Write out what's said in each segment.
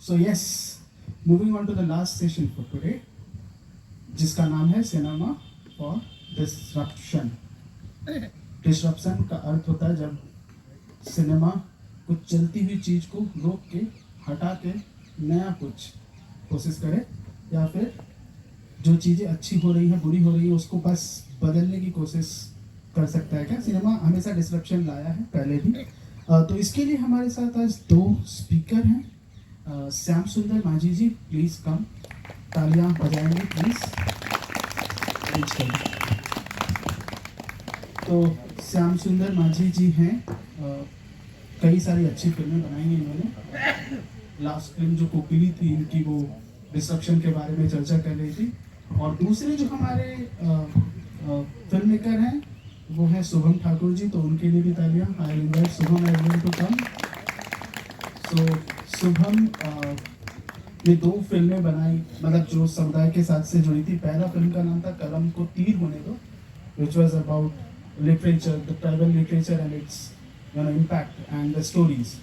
So yes, moving on to the last session for today, जिसका नाम है cinema for disruption. Disruption का अर्थ होता है जब सिनेमा कुछ चलती हुई चीज को रोक के, हटा के नया कुछ कोशिश करे, या फिर जो चीजें अच्छी हो रही है, बुरी हो रही है, उसको बस बदलने की कोशिश कर सकता है। क्या सिनेमा हमेशा डिसरप्शन लाया है पहले भी। तो इसके लिए हमारे साथ आज दो स्पीकर हैं। श्याम सुंदर माझी जी, प्लीज कम, तालियां बजाएंगे प्लीज। तो श्याम सुंदर माझी जी हैं, कई सारी अच्छी फिल्में बनाई हैं इन्होंने। लास्ट फिल्म जो कोकिली थी इनकी, वो डिसरप्शन के बारे में चर्चा कर रही थी। और दूसरे जो हमारे फिल्म मेकर हैं वो है शुभम ठाकुर जी, तो उनके लिए भी तालियां। I invite Shubham everyone to come. So Shubham ने दो फिल्में बनाई, मतलब जो समुदाय के साथ से जुड़ी थी। पहला फिल्म का नाम था कलम को तीर होने दो, which was about literature, the tribal literature and its impact and the stories.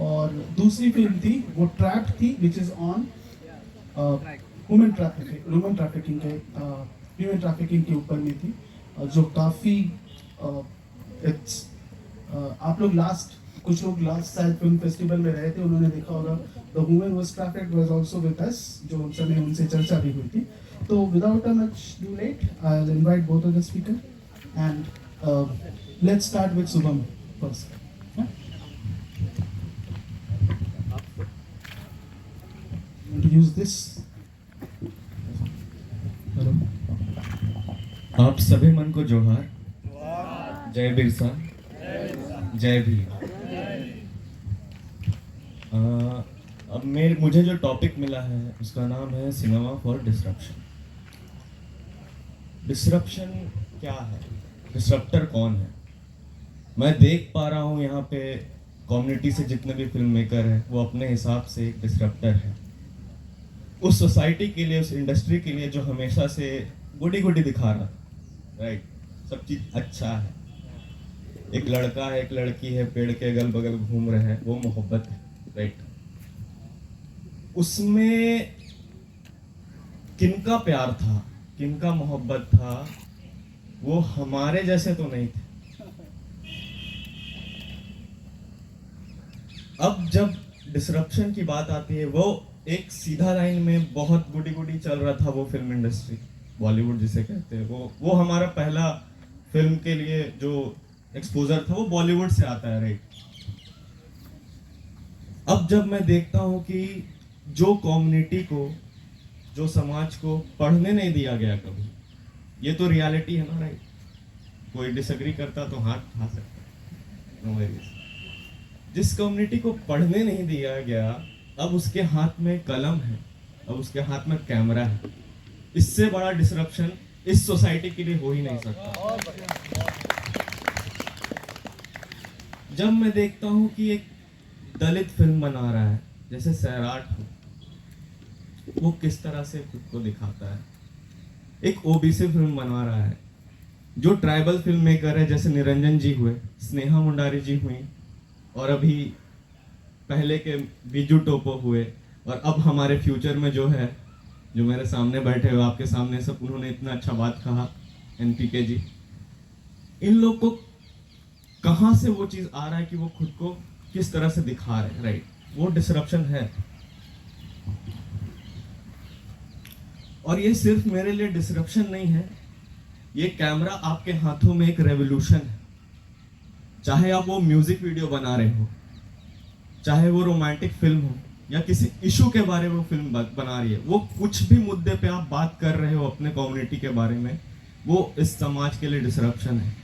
और दूसरी फिल्म थी वो ट्रैप थी, which is on human trafficking के ऊपर में थी, जो काफ़ी आप लोग कुछ लोग लास्ट शायद फिल्म फेस्टिवल में रहे थे, उन्होंने देखा होगा the women was trafficked was also with us, जो उन समय उनसे चर्चा भी हुई थी। तो without a much do let, I will invite both of the speaker and let's start with Shubham first. Use this. आप सभी मन को जोहार, जय बिरसा, जय भीम। अब मुझे जो टॉपिक मिला है उसका नाम है सिनेमा फॉर डिसरप्शन। डिसरप्शन क्या है, डिसरप्टर कौन है? मैं देख पा रहा हूँ यहाँ पे कम्युनिटी से जितने भी फिल्म मेकर हैं वो अपने हिसाब से एक डिसरप्टर है उस सोसाइटी के लिए, उस इंडस्ट्री के लिए जो हमेशा से गुडी गुडी दिखा रहा, राइट? सब चीज अच्छा है, एक लड़का है, एक लड़की है, पेड़ के अगल बगल घूम रहे हैं, वो मोहब्बत है, राइट? उसमें किनका प्यार था, किनका मोहब्बत था, वो हमारे जैसे तो नहीं थे। अब जब डिसरप्शन की बात आती है, वो एक सीधा लाइन में बहुत गुडी गुडी चल रहा था वो फिल्म इंडस्ट्री, बॉलीवुड जिसे कहते हैं, वो हमारा पहला फिल्म के लिए जो एक्सपोजर था वो बॉलीवुड से आता है, राइट? अब जब मैं देखता हूं कि जो कम्युनिटी को, जो समाज को पढ़ने नहीं दिया गया कभी, ये तो रियलिटी है ना, राइट? कोई डिसएग्री करता तो हाथ उठा सकता है, नो वरीज। जिस कम्युनिटी को पढ़ने नहीं दिया गया, अब उसके हाथ में कलम है, अब उसके हाथ में कैमरा है। इससे बड़ा डिसरप्शन इस सोसाइटी के लिए हो ही नहीं सकता। जब मैं देखता हूं कि एक दलित फिल्म बना रहा है जैसे सैराट हो, वो किस तरह से खुद को दिखाता है। एक ओबीसी फिल्म बना रहा है, जो ट्राइबल फिल्म मेकर है जैसे निरंजन जी हुए, स्नेहा मुंडारी जी हुई, और अभी पहले के बीजू टोपो हुए, और अब हमारे फ्यूचर में जो है, जो मेरे सामने बैठे हुए आपके सामने, सब उन्होंने इतना अच्छा बात कहा, एनपीके जी। इन लोग को कहाँ से वो चीज आ रहा है कि वो खुद को किस तरह से दिखा रहे हैं, राइट? वो डिसरप्शन है। और ये सिर्फ मेरे लिए डिसरप्शन नहीं है, ये कैमरा आपके हाथों में एक रेवोल्यूशन है। चाहे आप वो म्यूजिक वीडियो बना रहे हो, चाहे वो रोमांटिक फिल्म हो, या किसी इशू के बारे में वो फिल्म बना रही है, वो कुछ भी मुद्दे पे आप बात कर रहे हो अपने कम्युनिटी के बारे में, वो इस समाज के लिए डिसरप्शन है।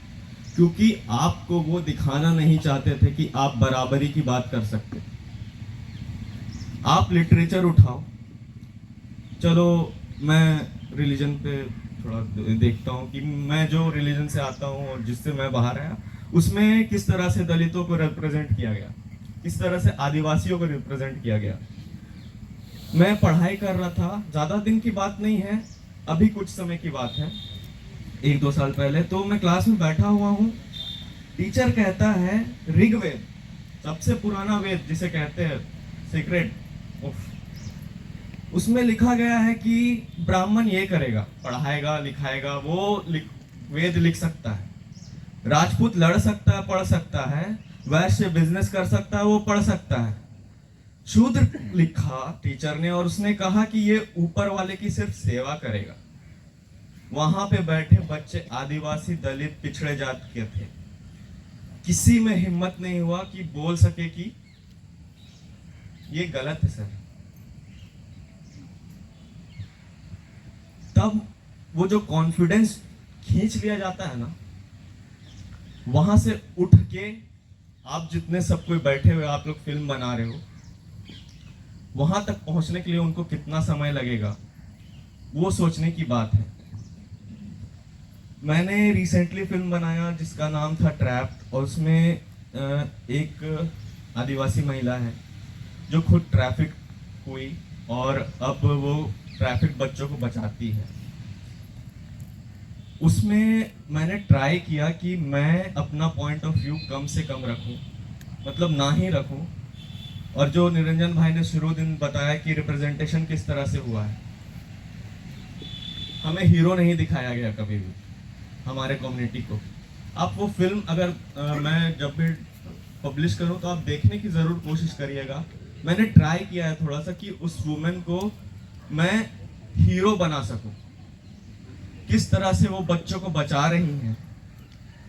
क्योंकि आपको वो दिखाना नहीं चाहते थे कि आप बराबरी की बात कर सकते। आप लिटरेचर उठाओ, चलो मैं रिलीजन पे थोड़ा देखता हूँ कि मैं जो रिलीजन से आता हूँ और जिससे मैं बाहर आया, उसमें किस तरह से दलितों को रिप्रेजेंट किया गया, किस तरह से आदिवासियों को रिप्रेजेंट किया गया। मैं पढ़ाई कर रहा था, ज्यादा दिन की बात नहीं है, अभी कुछ समय की बात है, 1-2 साल पहले। तो मैं क्लास में बैठा हुआ हूँ, टीचर कहता है ऋग्वेद सबसे पुराना वेद जिसे कहते हैं सीक्रेट, उसमें लिखा गया है कि ब्राह्मण ये करेगा, पढ़ाएगा लिखाएगा, वेद लिख सकता है, राजपूत लड़ सकता है पढ़ सकता है, वैश्य बिजनेस कर सकता है वो पढ़ सकता है। शूद्र लिखा टीचर ने और उसने कहा कि ये ऊपर वाले की सिर्फ सेवा करेगा। वहां पे बैठे बच्चे आदिवासी दलित पिछड़े जात के थे, किसी में हिम्मत नहीं हुआ कि बोल सके कि ये गलत है सर। तब वो जो कॉन्फिडेंस खींच लिया जाता है ना, वहां से उठ के आप जितने सब कोई बैठे हुए आप लोग फिल्म बना रहे हो, वहां तक पहुंचने के लिए उनको कितना समय लगेगा वो सोचने की बात है। मैंने रिसेंटली फिल्म बनाया जिसका नाम था ट्रैप्ड, और उसमें एक आदिवासी महिला है जो खुद ट्रैफिक हुई और अब वो ट्रैफिक बच्चों को बचाती है। उसमें मैंने ट्राई किया कि मैं अपना पॉइंट ऑफ व्यू कम से कम रखूं, मतलब ना ही रखूं। और जो निरंजन भाई ने शुरू दिन बताया कि रिप्रेजेंटेशन किस तरह से हुआ है, हमें हीरो नहीं दिखाया गया कभी भी हमारे कम्युनिटी को। आप वो फिल्म अगर मैं जब भी पब्लिश करूं तो आप देखने की ज़रूर कोशिश करिएगा। मैंने ट्राई किया है थोड़ा सा कि उस वुमेन को मैं हीरो बना सकूं, किस तरह से वो बच्चों को बचा रही हैं,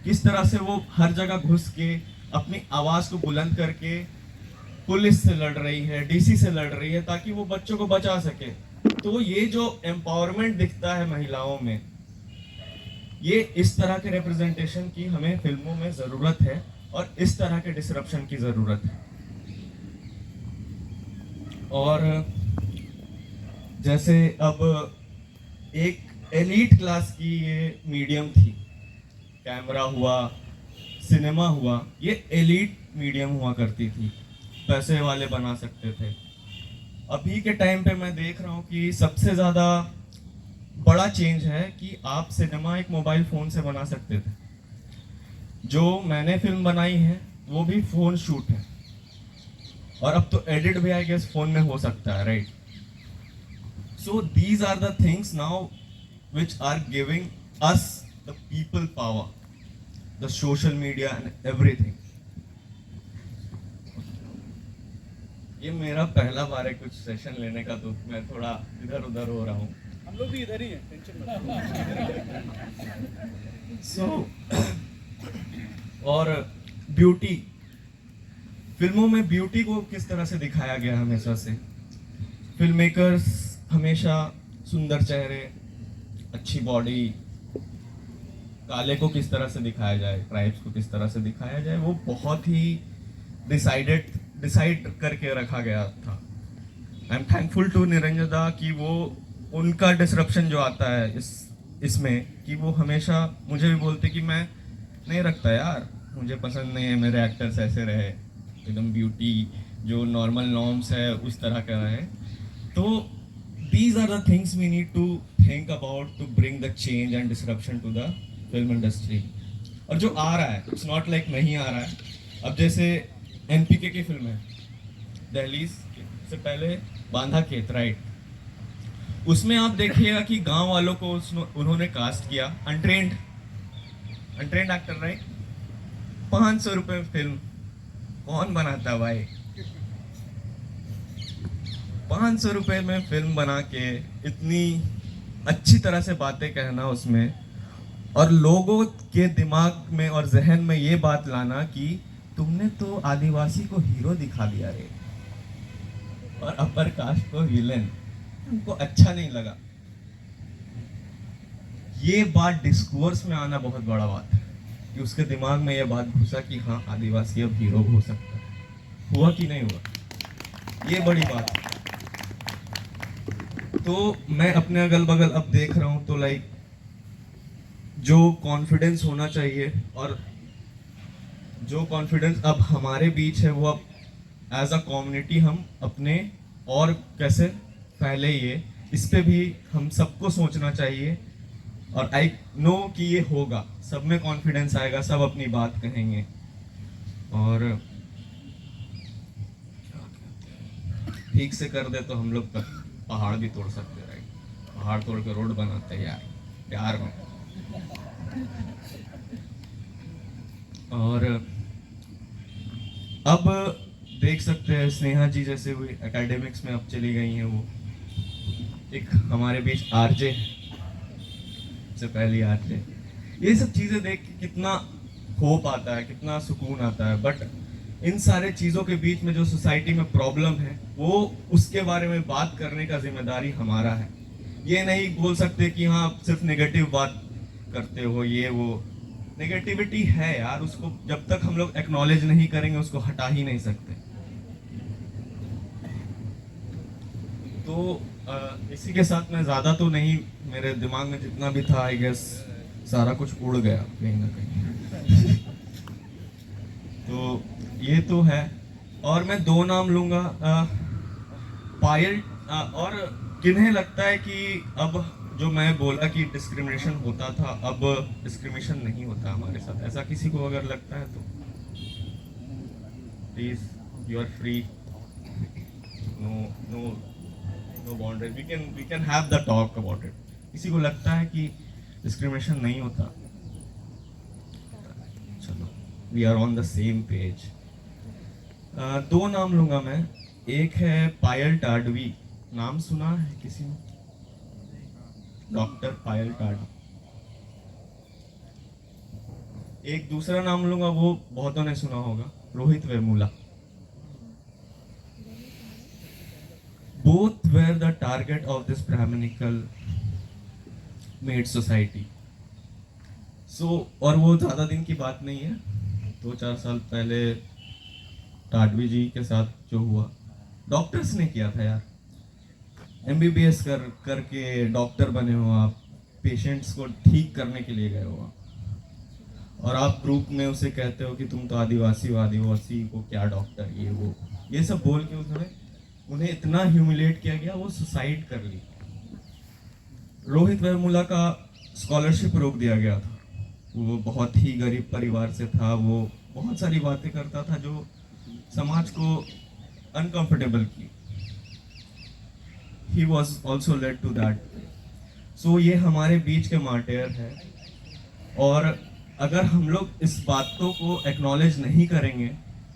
किस तरह से वो हर जगह घुस के अपनी आवाज़ को बुलंद करके पुलिस से लड़ रही है, डीसी से लड़ रही है, ताकि वो बच्चों को बचा सके। तो ये जो एम्पावरमेंट दिखता है महिलाओं में, ये इस तरह के रिप्रेजेंटेशन की हमें फिल्मों में जरूरत है और इस तरह के डिसरप्शन की जरूरत है। और जैसे अब एक एलीट क्लास की ये मीडियम थी, कैमरा हुआ, सिनेमा हुआ, ये एलीट मीडियम हुआ करती थी, पैसे वाले बना सकते थे। अभी के टाइम पे मैं देख रहा हूँ कि सबसे ज़्यादा बड़ा चेंज है कि आप सिनेमा एक मोबाइल फ़ोन से बना सकते थे। जो मैंने फिल्म बनाई है वो भी फ़ोन शूट है, और अब तो एडिट भी आई गेस फ़ोन में हो सकता है, right? So these are the things now which are giving us the people power, the social media and everything. ये मेरा पहला बार है कुछ सेशन लेने का, तो मैं थोड़ा इधर उधर हो रहा हूँ। हम लोग भी इधर ही हैं, टेंशन मत। सो और ब्यूटी, फिल्मों में ब्यूटी को किस तरह से दिखाया गया हमेशा से। फिल्म मेकर्स हमेशा सुंदर चेहरे, अच्छी बॉडी, काले को किस तरह से दिखाया जाए, ट्राइब्स को किस तरह से दिखाया जाए, वो बहुत ही डिसाइड करके रखा गया था। I am thankful to Niranjan da कि वो उनका डिसरप्शन जो आता है इसमें, कि वो हमेशा मुझे भी बोलते कि मैं नहीं रखता यार, मुझे पसंद नहीं है मेरे एक्टर्स ऐसे रहे, एकदम ब्यूटी जो नॉर्मल नॉर्म्स है उस तरह का रहे। तो these are the things we need to think about to bring the change and disruption to the film industry. और जो आ रहा है, it's not like नहीं आ रहा है। अब जैसे एनपीके की फिल्म है दहलीज से पहले बांधा खेत, राइट? उसमें आप देखिएगा कि गांव वालों को उन्होंने कास्ट किया, अनट्रेंड एक्टर, राइट? 500 रुपए फिल्म कौन बनाता भाई? 500 रुपए में फिल्म बना के इतनी अच्छी तरह से बातें कहना उसमें, और लोगों के दिमाग में और जहन में ये बात लाना कि तुमने तो आदिवासी को हीरो दिखा दिया रे और अपर कास्ट को विलेन, उनको अच्छा नहीं लगा। ये बात डिस्कोर्स में आना बहुत बड़ा बात है कि उसके दिमाग में ये बात घुसा कि हाँ आदिवासी अब हीरो हो सकता है। हुआ कि नहीं हुआ, ये बड़ी बात है। तो मैं अपने अगल बगल अब देख रहा हूँ तो लाइक जो कॉन्फिडेंस होना चाहिए, और जो कॉन्फिडेंस अब हमारे बीच है, वो अब एज अ कम्युनिटी हम अपने और कैसे फैले, ये इस पे भी हम सबको सोचना चाहिए। और आई नो कि ये होगा, सब में कॉन्फिडेंस आएगा, सब अपनी बात कहेंगे। और ठीक से कर दे तो हम लोग पहाड़ भी तोड़ सकते हैं, राइट? पहाड़ तोड़ के रोड बनाते हैं यार, प्यार में। और अब देख सकते हैं स्नेहा जी जैसे हुई एकेडमिक्स में अब चली गई हैं वो। एक हमारे बीच आरजे से पहली आरजे। ये सब चीजें देख के कितना होप आता है, कितना सुकून आता है। बट इन सारे चीजों के बीच में जो सोसाइटी में प्रॉब्लम है, वो उसके बारे में बात करने का जिम्मेदारी हमारा है। ये नहीं बोल सकते कि हाँ सिर्फ नेगेटिव बात करते हो, ये वो। नेगेटिविटी है यार, उसको जब तक हम लोग एक्नॉलेज नहीं करेंगे उसको हटा ही नहीं सकते। तो इसी के साथ मैं ज़्यादा तो नहीं, मेरे दिमाग में जितना भी था आई गेस सारा कुछ उड़ गया कहीं ना कहीं। तो ये तो है। और मैं दो नाम लूँगा, पायल और किन्हें लगता है कि अब जो मैं बोला कि डिस्क्रिमिनेशन होता था, अब डिस्क्रिमिनेशन नहीं होता हमारे साथ, ऐसा किसी को अगर लगता है तो please you are free, no no no boundaries, we can have the talk about it. किसी को लगता है कि डिस्क्रिमिनेशन नहीं होता, चलो we are on the same page. दो नाम लूंगा मैं। एक है पायल टाडवी, नाम सुना है किसी ने? डॉक्टर पायल टाडवी। एक दूसरा नाम लूंगा, वो बहुतों ने सुना होगा, Rohit Vemula. Both were the target of this Brahminical made society. So, और वो ज़्यादा दिन की बात नहीं है, 2-4 साल पहले टाडवी जी के साथ जो हुआ, डॉक्टर्स ने किया था यार। MBBS करके डॉक्टर बने हो आप, पेशेंट्स को ठीक करने के लिए गए हो आप, और आप ग्रुप में उसे कहते हो कि तुम तो आदिवासी हो, आदिवासी को क्या डॉक्टर, ये वो, ये सब बोल के उन्हें इतना ह्यूमिलेट किया गया, वो सुसाइड कर ली। रोहित वेमुला का स्कॉलरशिप रोक दिया गया था। वो बहुत ही गरीब परिवार से था, वो बहुत सारी बातें करता था जो समाज को अनकंफर्टेबल की। He was also led to that. So ये हमारे बीच के मार्टियर है, और अगर हम लोग इस बातों को एक्नॉलेज नहीं करेंगे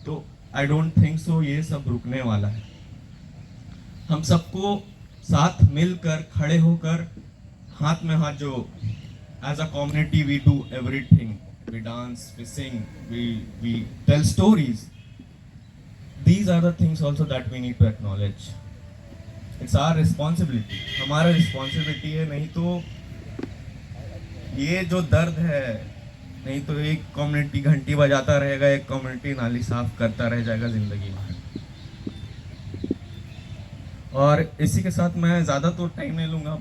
तो आई डोंट थिंक सो ये सब रुकने वाला है। हम सबको साथ मिलकर खड़े होकर हाथ में हाथ, जो as a community we do everything, we dance, we sing, we tell stories, these are the things also that we need to acknowledge. It's our responsibility, हमारा रिस्पॉन्सिबिलिटी है। नहीं तो ये जो दर्द है, नहीं तो एक कम्युनिटी घंटी बजाता रहेगा, एक कम्युनिटी नाली साफ करता रह जाएगा जिंदगी में। और इसी के साथ मैं ज़्यादा तो टाइम नहीं लूँगा।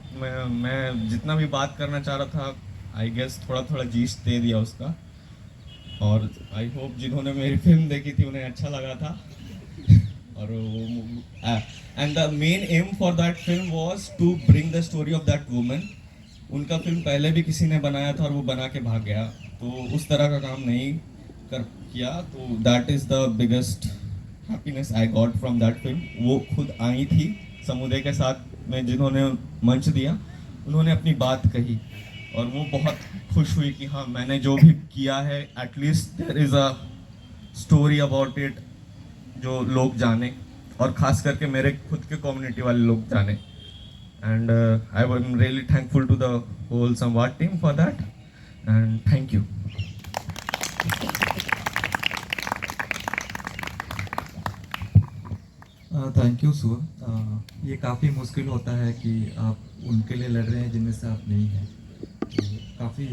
मैं जितना भी बात करना चाह रहा था आई गेस थोड़ा थोड़ा जीस्ट दे दिया उसका। और आई होप जिन्होंने मेरी फिल्म देखी थी उन्हें अच्छा लगा था। और वो and the main aim for that film was to bring the story of that woman. उनका फिल्म पहले भी किसी ने बनाया था और वो बना के भाग गया, तो उस तरह का काम नहीं किया। तो that is the biggest happiness I got from that film. वो खुद आई थी समुदाय के साथ में, जिन्होंने मंच दिया उन्होंने अपनी बात कही, और वो बहुत खुश हुई कि हाँ मैंने जो भी किया है at least there is a story about it जो लोग जाने, और ख़ास करके मेरे खुद के कम्युनिटी वाले लोग जाने। And I am really thankful to the whole Samvaad team for that, and thank you. Thank you Suha. ये काफ़ी मुश्किल होता है कि आप उनके लिए लड़ रहे हैं जिनमें से आप नहीं हैं, तो काफ़ी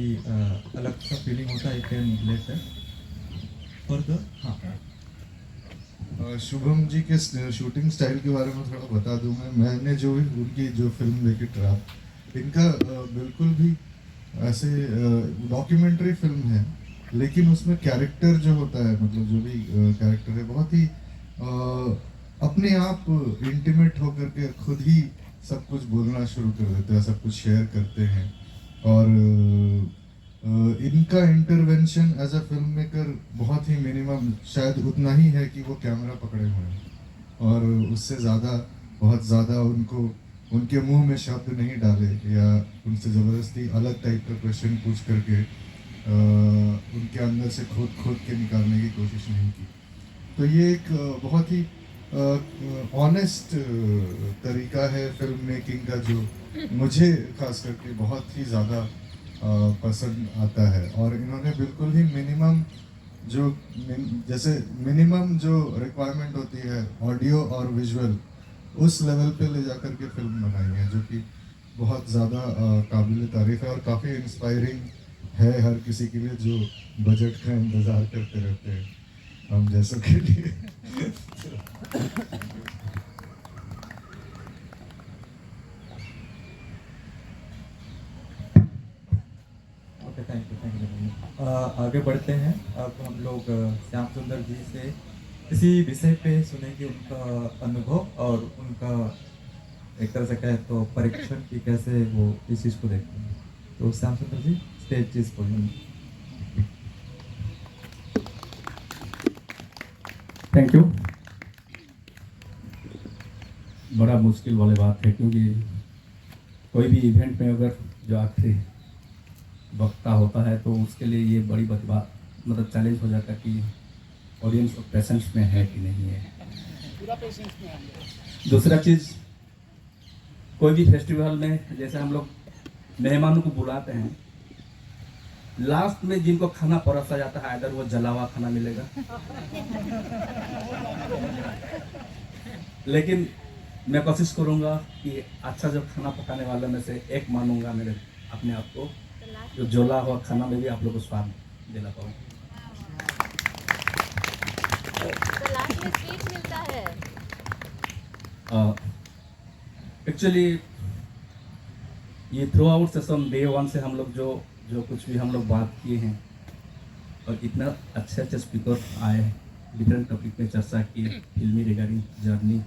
अलग सा फीलिंग होता है। कैन रिलेट फॉर द हाँ शुभम जी के शूटिंग स्टाइल के बारे में थोड़ा बता दूं मैंने जो भी उनकी जो फिल्म देखी ट्रैप, इनका बिल्कुल भी ऐसे डॉक्यूमेंट्री फिल्म है, लेकिन उसमें कैरेक्टर जो होता है, मतलब जो भी कैरेक्टर है बहुत ही अपने आप इंटीमेट होकर के खुद ही सब कुछ बोलना शुरू कर देते हैं, सब कुछ शेयर करते हैं। और इनका intervention as a filmmaker बहुत ही मिनिमम, शायद उतना ही है कि वो कैमरा पकड़े हुए हैं, और उससे ज़्यादा बहुत ज़्यादा उनको उनके मुंह में शब्द नहीं डाले या उनसे ज़बरदस्ती अलग टाइप का क्वेश्चन पूछ करके उनके अंदर से खोद के निकालने की कोशिश नहीं की। तो ये एक बहुत ही ऑनेस्ट तरीका है फिल्म मेकिंग का, जो मुझे खास करके बहुत ही ज़्यादा पसंद आता है। और इन्होंने बिल्कुल ही जैसे मिनिमम जो रिक्वायरमेंट होती है ऑडियो और विजुअल, उस लेवल पे ले जाकर के फिल्म बनाई है, जो कि बहुत ज़्यादा काबिल तारीफ है और काफ़ी इंस्पायरिंग है हर किसी के लिए जो बजट का इंतज़ार करते रहते हैं हम जैसों के लिए। Okay, thank you. आगे बढ़ते हैं। अब हम लोग श्याम सुंदर जी से किसी विषय पे सुनेंगे उनका अनुभव और उनका एक तरह से कहें तो परीक्षण की कैसे वो इस चीज़ को देखते हैं। तो Shyam Sundar ji, stage is for you. Thank you. बड़ा मुश्किल वाली बात है, क्योंकि कोई भी इवेंट में अगर जो आखिरी वक्ता होता है तो उसके लिए ये बड़ी बात मतलब चैलेंज हो जाता है कि ऑडियंस पेशेंस में है कि नहीं है। पूरा पेशेंस में है। दूसरा चीज़, कोई भी फेस्टिवल में जैसे हम लोग मेहमानों को बुलाते हैं, लास्ट में जिनको खाना परोसा जाता है अगर वो जला हुआ खाना मिलेगा। लेकिन मैं कोशिश करूंगा कि अच्छा जो खाना पकाने वाले में से एक मानूंगा मेरे अपने आप को, जो जला हुआ खाना में भी आप लोग को स्वाद दिला पाऊँ। तो लास्ट में स्वीट मिलता है। एक्चुअली ये थ्रू आउट सेशन डे 1 से हम लोग जो कुछ भी हम लोग बात किए हैं, और इतना अच्छे स्पीकर आए, डिफरेंट टॉपिक पे चर्चा की, फिल्मी रिगार्डिंग जर्नी,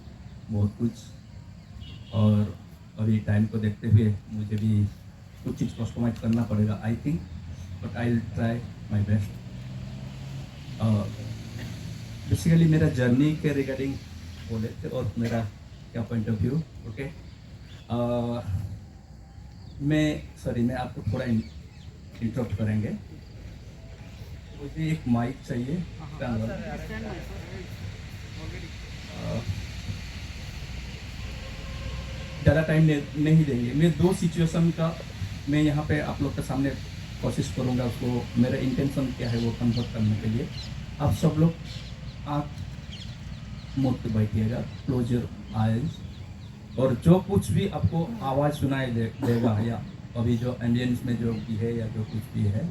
बहुत कुछ। और अभी टाइम को देखते हुए मुझे भी कुछ चीज़ कस्टमाइज करना पड़ेगा I think, but I will try my best. Basically मेरा जर्नी के रिगार्डिंग बोले थे और मेरा क्या पॉइंट ऑफ व्यू। ओके, मैं आपको थोड़ा इंटरप्ट करेंगे। मुझे एक माइक चाहिए, ज़्यादा टाइम नहीं देंगे। मैं 2 सिचुएशन का मैं यहाँ पे आप लोग के सामने कोशिश करूँगा, उसको मेरा इंटेंशन क्या है वो कन्वर्ट करने के लिए। आप सब लोग आँख मूंद के बैठिएगा, क्लोज योर आइज, और जो कुछ भी आपको आवाज़ सुनाई देगा या अभी जो एम्बियंस में जो भी है या जो कुछ भी है,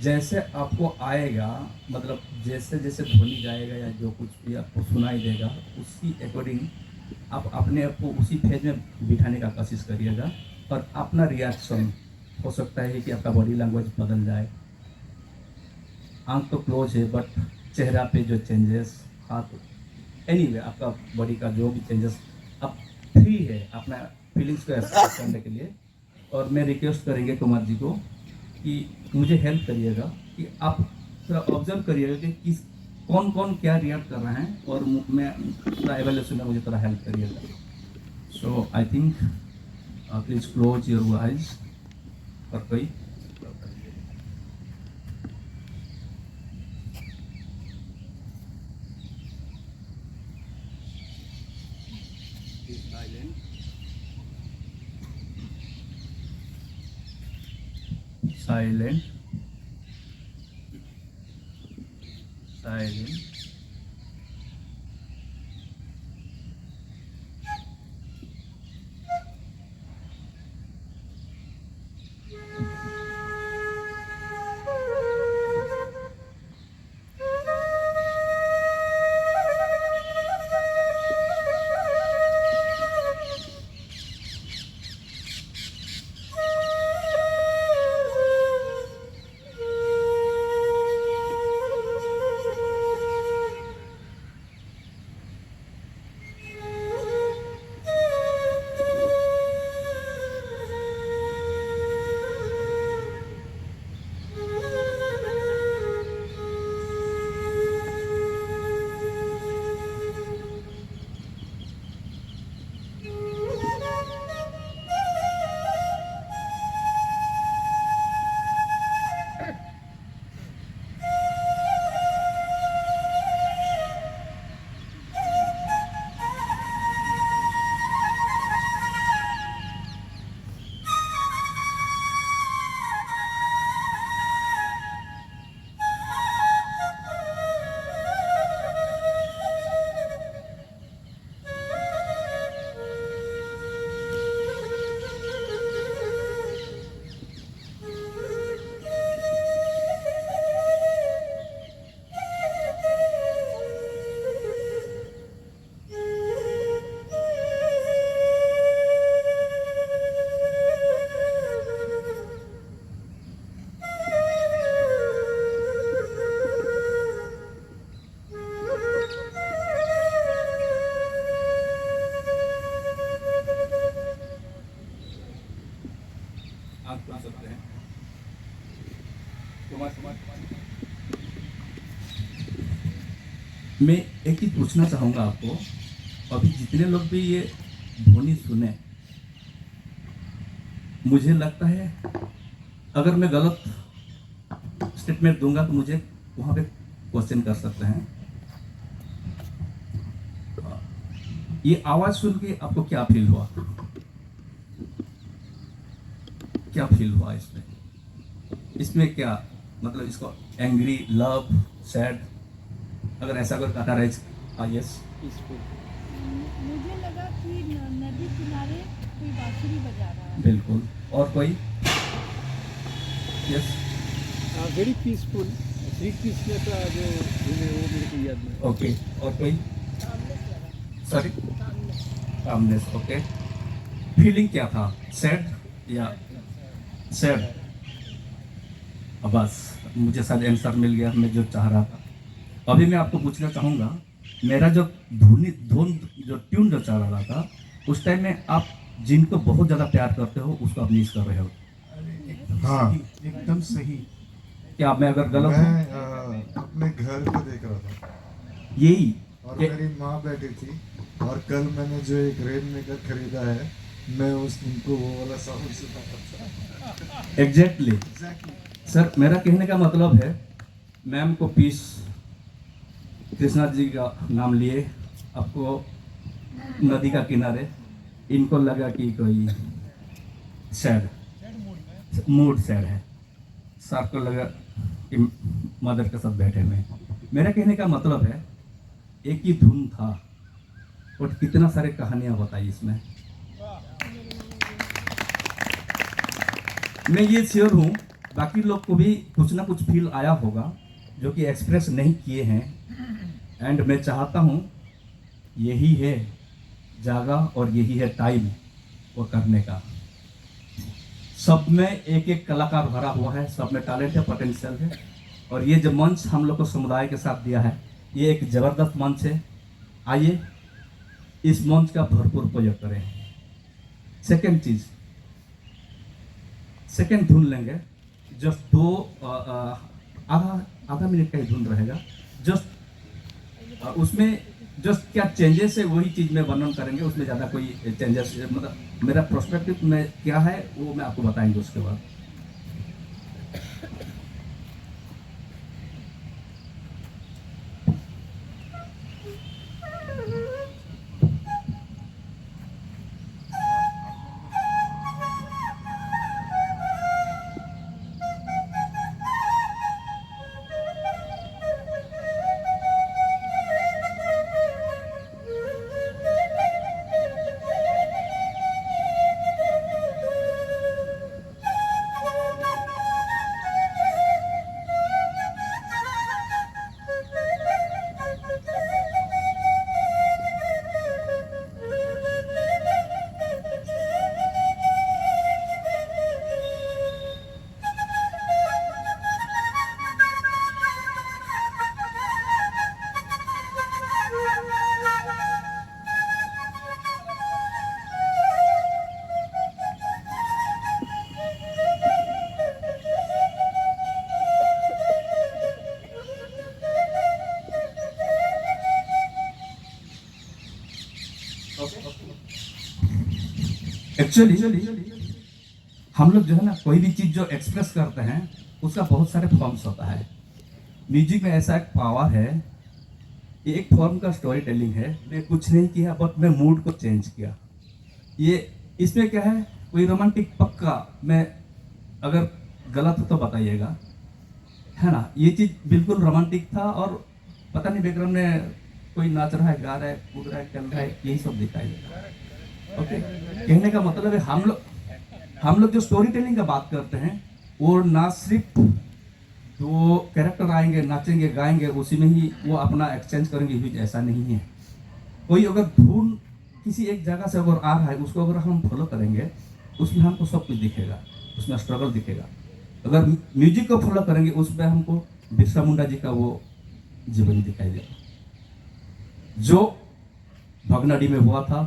जैसे आपको आएगा, मतलब जैसे जैसे ध्वनि जाएगा या जो कुछ भी आपको सुनाई देगा, उसी अकॉर्डिंग आप अपने आप को उसी फेज में बिठाने का कोशिश करिएगा। और अपना रिएक्शन हो सकता है कि आपका बॉडी लैंग्वेज बदल जाए। आंख तो क्लोज है बट चेहरा पे जो चेंजेस, हाथ, एनीवे आपका बॉडी का जो भी चेंजेस, आप फ्री है अपना फीलिंग्स को एक्सप्रेस करने के लिए। और मैं रिक्वेस्ट करेंगे कुमार जी को कि मुझे हेल्प करिएगा कि आप थोड़ा ऑब्जर्व करिएगा कि कौन कौन क्या रिएक्ट कर रहे हैं, और मैं थोड़ा एवेल्यूशन में मुझे थोड़ा हेल्प करिएगा। So I think please close your eyes. और कोई silent, silent. आंख खोल सकते हैं। मैं एक चीज पूछना चाहूंगा आपको, अभी जितने लोग भी ये ध्वनि सुने, मुझे लगता है अगर मैं गलत स्टेटमेंट दूंगा तो मुझे वहां पे क्वेश्चन कर सकते हैं। ये आवाज सुन के आपको क्या फील हुआ? क्या फील हुआ इसमें? इसमें क्या मतलब, इसको एंग्री, लव, सैड, अगर ऐसा अगर कहा रहे, यस मुझे लगा कि नदी किनारे कोई बांसुरी बजा रहा है। बिल्कुल। और कोई? Yes very peaceful, Shri Krishna का जो धुन है वो मेरे को याद नहीं। ओके। और कोई? Sorry, calmness. ओके। फीलिंग क्या था? सैड या सैड? बस मुझे शायद आंसर मिल गया, मैं जो चाह रहा था। अभी मैं आपको पूछना चाहूँगा, मेरा जो धुन जो ट्यून जो चल रहा था उस टाइम में आप जिनको बहुत ज़्यादा प्यार करते हो उसको आप मिस कर रहे हो। हाँ। एकदम सही। क्या मैं अगर गलत हूँ? मैं अपने घर को देख रहा था यही और कि- मेरी माँ बैठी थी, और कल मैंने जो एक रेन मेकर खरीदा है, मैं उनको वो वाला साउंड सुना था। एग्जैक्टली सर, मेरा कहने का मतलब है, मैम को पीस, कृष्णा जी का नाम लिए, आपको नदी का किनारे, इनको लगा कि कोई सैड मूड सैड है, सर को लगा कि मदर के साथ बैठे हुए हैं। मेरा कहने का मतलब है, एक ही धुन था और कितना सारे कहानियां बताई इसमें। मैं ये श्योर हूँ बाकी लोग को भी कुछ ना कुछ फील आया होगा जो कि एक्सप्रेस नहीं किए हैं। एंड मैं चाहता हूँ यही है जगह और यही है टाइम वो करने का। सब में एक एक कलाकार भरा हुआ है, सब में टैलेंट है, पोटेंशियल है, और ये जो मंच हम लोग को समुदाय के साथ दिया है ये एक ज़बरदस्त मंच है। आइए इस मंच का भरपूर उपयोग करें। सेकेंड चीज़, सेकेंड धुन लेंगे, जस्ट दो आधा मिनट का ही धुन रहेगा। जस्ट उसमें जस्ट क्या चेंजेस है वही चीज़ में वर्णन करेंगे, उसमें ज़्यादा कोई चेंजेस मतलब मेरा प्रोस्पेक्टिव में क्या है वो मैं आपको बताएंगे उसके बाद। एक्चुअली हम लोग जो है ना कोई भी चीज़ जो एक्सप्रेस करते हैं उसका बहुत सारे फॉर्म्स होता है। म्यूजिक में ऐसा एक पावर है, ये एक फॉर्म का स्टोरी टेलिंग है। मैं कुछ नहीं किया बट मैं मूड को चेंज किया। ये इसमें क्या है, कोई रोमांटिक पक्का, मैं अगर गलत हो तो बताइएगा, है ना। ये चीज़ बिल्कुल रोमांटिक था और पता नहीं बैकग्राउंड में कोई नाच रहा है, गा रहा है, कूद रहा है, चल रहा है, यही सब दिखाई देगा। ओके, कहने का मतलब है हम लोग जो स्टोरी टेलिंग का बात करते हैं वो ना सिर्फ जो कैरेक्टर आएंगे, नाचेंगे, गाएंगे, उसी में ही वो अपना एक्सचेंज करेंगे, यूज ऐसा नहीं है। कोई अगर धुन किसी एक जगह से अगर आ रहा है उसको अगर हम फॉलो करेंगे उसमें हमको सब कुछ दिखेगा, उसमें स्ट्रगल दिखेगा। अगर म्यूजिक को फॉलो करेंगे उसमें हमको बिरसा मुंडा जी का वो जीवन दिखाई देगा। जो भगनाडी में हुआ था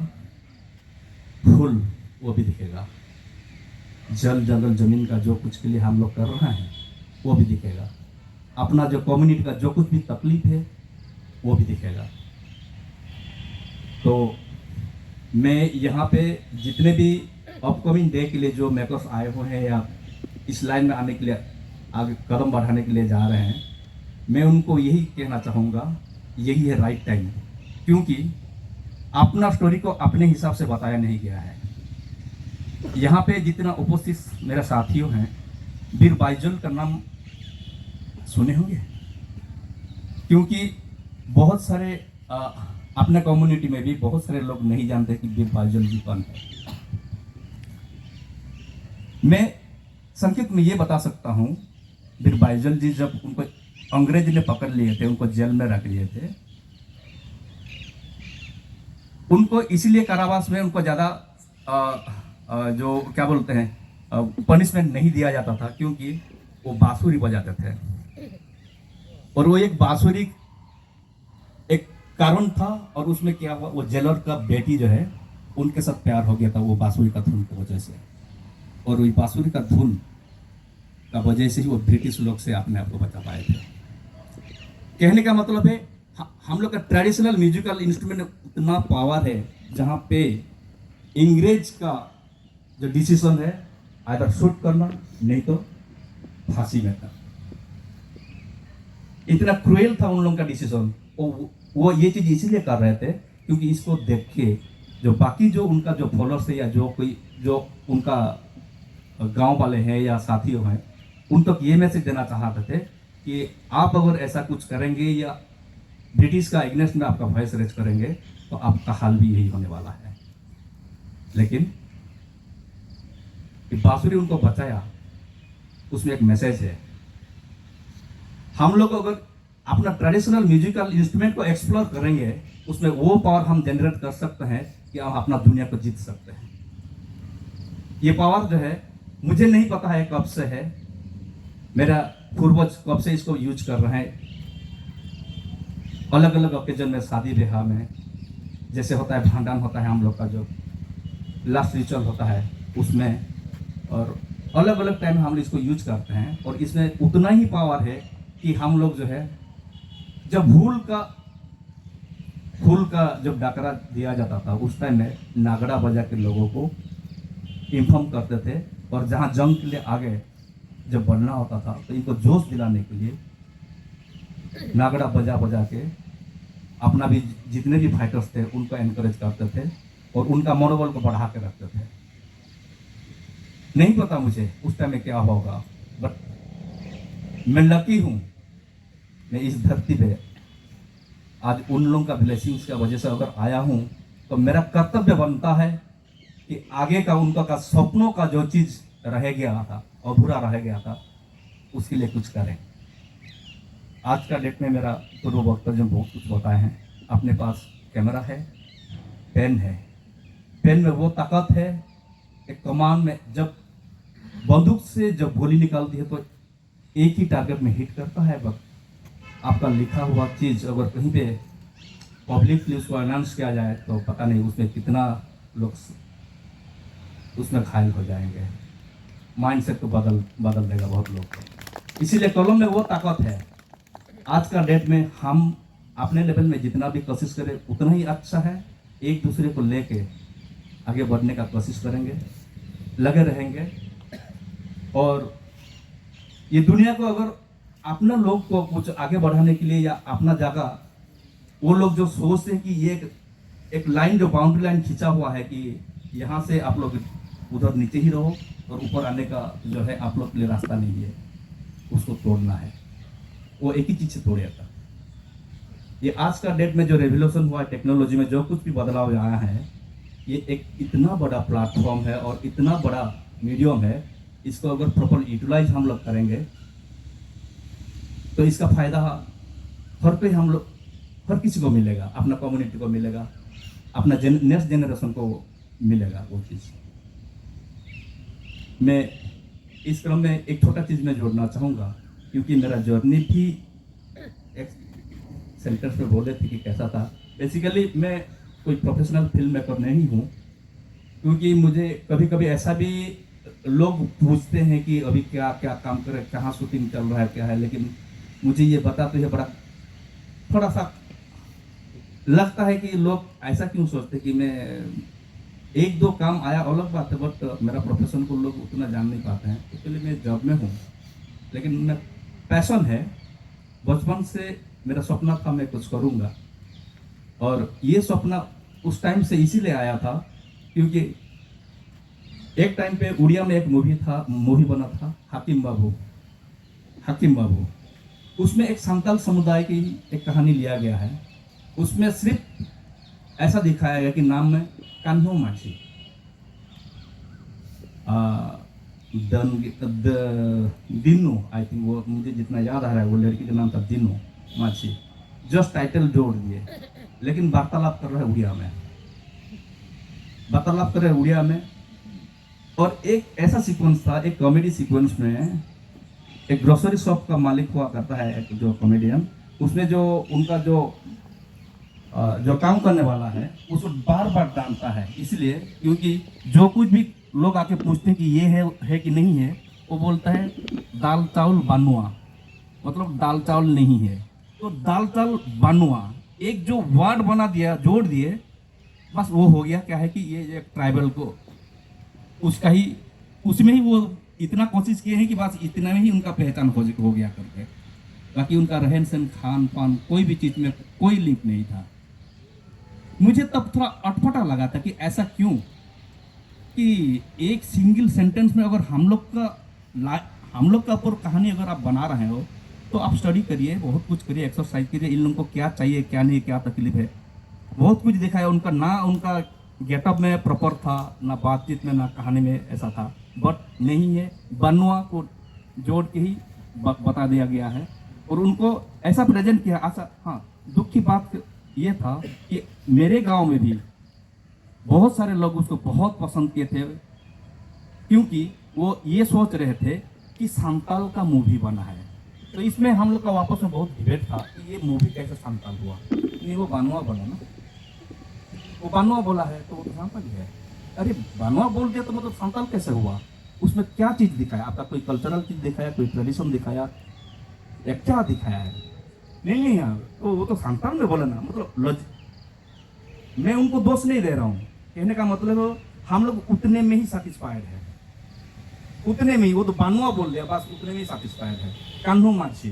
फुल वो भी दिखेगा। जल जंगल जमीन का जो कुछ के लिए हम लोग कर रहे हैं वो भी दिखेगा, अपना जो कम्युनिटी का जो कुछ भी तकलीफ है वो भी दिखेगा। तो मैं यहाँ पे जितने भी अपकमिंग डे के लिए जो मेकर्स आए हुए हैं या इस लाइन में आने के लिए आगे कदम बढ़ाने के लिए जा रहे हैं, मैं उनको यही कहना चाहूँगा, यही है राइट टाइम, क्योंकि अपना स्टोरी को अपने हिसाब से बताया नहीं गया है। यहाँ पे जितना उपस्थित मेरे साथियों हैं, बीर बाइजुल का नाम सुने होंगे, क्योंकि बहुत सारे अपने कम्युनिटी में भी बहुत सारे लोग नहीं जानते कि बीर बाइजुल जी कौन है। मैं संक्षिप्त में ये बता सकता हूँ, बीर बाइजुल जी जब उनको अंग्रेज ने पकड़ लिए थे, उनको जेल में रख लिए थे, उनको इसीलिए कारावास में उनको ज़्यादा जो क्या बोलते हैं पनिशमेंट नहीं दिया जाता था, क्योंकि वो बांसुरी बजाते थे और वो एक बांसुरी एक कारण था। और उसमें क्या हुआ, वो जेलर का बेटी जो है उनके साथ प्यार हो गया था वो बांसुरी का धुन की वजह से, और वही बांसुरी का धुन का वजह से ही वो ब्रिटिश लोग से अपने आप को बचा पाए थे। कहने का मतलब है हम लोग का ट्रेडिशनल म्यूजिकल इंस्ट्रूमेंट उतना पावर है, जहाँ पे अंग्रेज का जो डिसीजन है आइदर शूट करना नहीं तो फांसी में था। इतना क्रूएल था उन लोगों का डिसीजन। वो ये चीज इसीलिए कर रहे थे क्योंकि इसको देख के जो बाकी जो उनका जो फॉलोअर्स है या जो कोई जो उनका गांव वाले हैं या साथियों हैं, उन तक ये मैसेज देना चाहते थे कि आप अगर ऐसा कुछ करेंगे या ब्रिटिश का अगेंस्ट में आपका वॉइस रेज करेंगे तो आपका हाल भी यही होने वाला है। लेकिन बांसुरी उनको बचाया, उसमें एक मैसेज है। हम लोग अगर अपना ट्रेडिशनल म्यूजिकल इंस्ट्रूमेंट को एक्सप्लोर करेंगे, उसमें वो पावर हम जनरेट कर सकते हैं कि हम अपना दुनिया को जीत सकते हैं। ये पावर जो है मुझे नहीं पता है कब से है, मेरा पूर्वज कब से इसको यूज कर रहे हैं। अलग अलग ओकेजन में, शादी ब्याह में जैसे होता है, भांडान होता है, हम लोग का जो लास्ट रिचुअल होता है उसमें, और अलग अलग टाइम में हम लोग इसको यूज करते हैं। और इसमें उतना ही पावर है कि हम लोग जो है जब फूल का जब डाकरा दिया जाता था उस टाइम में नागड़ा बजा के लोगों को इन्फॉर्म करते थे, और जहाँ जंग के लिए आगे जब बढ़ना होता था तो इनको जोश दिलाने के लिए नागड़ा बजा बजा के अपना भी जितने भी फाइटर्स थे उनको एनकरेज करते थे और उनका मनोबल को बढ़ा के रखते थे। नहीं पता मुझे उस टाइम में क्या होगा, बट मैं लकी हूँ, मैं इस धरती पे आज उन लोगों का ब्लेसिंग्स की वजह से अगर आया हूँ, तो मेरा कर्तव्य बनता है कि आगे का उनका का सपनों का जो चीज़ रह गया था, अधूरा रह गया था, उसके लिए कुछ करें। आज का डेट में मेरा पूर्व वक्तव्य जो बहुत कुछ बताए हैं, अपने पास कैमरा है, पेन है, पेन में वो ताकत है, एक कमान में जब बंदूक से जब गोली निकालती है तो एक ही टारगेट में हिट करता है, बट आपका लिखा हुआ चीज़ अगर कहीं पे पब्लिकली उसको अनाउंस किया जाए तो पता नहीं उसमें कितना लोग उसमें घायल हो जाएंगे, माइंडसेट को बदल देगा बहुत लोग को। इसीलिए कलम में वो ताकत है। आज का डेट में हम अपने लेवल में जितना भी कोशिश करें उतना ही अच्छा है। एक दूसरे को लेके आगे बढ़ने का कोशिश करेंगे, लगे रहेंगे, और ये दुनिया को अगर अपना लोग को कुछ आगे बढ़ाने के लिए या अपना जगह, वो लोग जो सोचते हैं कि ये एक लाइन जो बाउंड्री लाइन खींचा हुआ है कि यहाँ से आप लोग उधर नीचे ही रहो और ऊपर आने का जो है आप लोग के लिए रास्ता नहीं है, उसको तोड़ना है। वो एक ही चीज़ से तोड़ेगा। ये आज का डेट में जो रेवोल्यूशन हुआ है टेक्नोलॉजी में, जो कुछ भी बदलाव आया है, ये एक इतना बड़ा प्लेटफॉर्म है और इतना बड़ा मीडियम है, इसको अगर प्रॉपर यूटिलाइज हम लोग करेंगे तो इसका फायदा हर कोई हम लोग हर किसी को मिलेगा, अपना कम्युनिटी को मिलेगा, अपना नेक्स्ट जनरेशन को मिलेगा वो चीज़। मैं इस क्रम में एक छोटा चीज़ में जोड़ना चाहूँगा, क्योंकि मेरा जर्नी भी एक सेंटेंस में बोले थे कि कैसा था। बेसिकली मैं कोई प्रोफेशनल फिल्म मेकर नहीं हूँ, क्योंकि मुझे कभी कभी ऐसा भी लोग पूछते हैं कि अभी क्या क्या काम कर रहे हैं, कहाँ शूटिंग चल रहा है, क्या है, लेकिन मुझे ये बताते हैं बड़ा थोड़ा सा लगता है कि लोग ऐसा क्यों सोचते हैं कि मैं एक दो काम आया अलग बात है, बट मेरा प्रोफेशन को लोग उतना जान नहीं पाते हैं। इसके लिए मैं जॉब में हूँ, लेकिन मैं पैशन है, बचपन से मेरा सपना था मैं कुछ करूँगा। और ये सपना उस टाइम से इसीलिए आया था क्योंकि एक टाइम पे उड़िया में एक मूवी बना था हाकिम बाबू। उसमें एक संताल समुदाय की एक कहानी लिया गया है। उसमें सिर्फ ऐसा दिखाया गया कि नाम में कान्हो माझी, दिनू, आई थिंक वो मुझे जितना याद आ रहा है वो लड़की का नाम था दिनू माझी, जस्ट टाइटल जोड़ दिए, लेकिन वार्तालाप कर रहे हैं उड़िया में। और एक ऐसा सीक्वेंस था, एक कॉमेडी सीक्वेंस में एक ग्रोसरी शॉप का मालिक हुआ करता है एक जो कॉमेडियन, उसमें जो उनका जो काम करने वाला है उसको बार बार डांटता है, इसलिए क्योंकि जो कुछ भी लोग आके पूछते हैं कि ये है कि नहीं है, वो बोलता है दाल चावल बानुआ, मतलब दाल चावल नहीं है। तो दाल चावल बानुआ एक जो वर्ड बना दिया, जोड़ दिए, बस वो हो गया। क्या है कि ये एक ट्राइबल को उसका ही, उसमें ही वो इतना कोशिश किए हैं कि बस इतना में ही उनका पहचान हो गया करके, बाकी उनका रहन सहन, खान पान, कोई भी चीज़ में कोई लिंक नहीं था। मुझे तब थोड़ा अटपटा लगा था कि ऐसा क्यों, कि एक सिंगल सेंटेंस में अगर हम लोग का ऊपर कहानी अगर आप बना रहे हो तो आप स्टडी करिए, बहुत कुछ करिए, एक्सरसाइज करिए, इन लोगों को क्या चाहिए क्या नहीं, क्या तकलीफ है, बहुत कुछ देखा है। उनका गेटअप में प्रॉपर था, ना बातचीत में, ना कहानी में ऐसा था, बट नहीं है, बनुआ को जोड़ के ही बता दिया गया है और उनको ऐसा प्रेजेंट किया। अच्छा हाँ, दुख की बात ये था कि मेरे गांव में भी बहुत सारे लोग उसको बहुत पसंद किए थे, क्योंकि वो ये सोच रहे थे कि संताल का मूवी बना है। तो इसमें हम लोग का वापस में बहुत डिबेट था कि ये मूवी कैसे संताल हुआ, नहीं वो बानुआ बना ना, वो बानुआ बोला है तो वो तो संताल ही है। अरे बानुआ बोल दिया तो मतलब संताल कैसे हुआ, उसमें क्या चीज़ दिखाया, आपका कोई कल्चरल चीज़ दिखाया, कोई ट्रेडिशन दिखाया, या क्या दिखाया है? नहीं यार, तो वो तो संताल में बोला ना, मतलब मैं उनको दोष नहीं दे रहा हूँ, कहने का मतलब हम लोग उतने में ही सेटिस्फाइड है, उतने में ही, वो तो बानुआ बोल दिया बस, उतने में ही सेटिस्फाइड है। कान्हू माझी,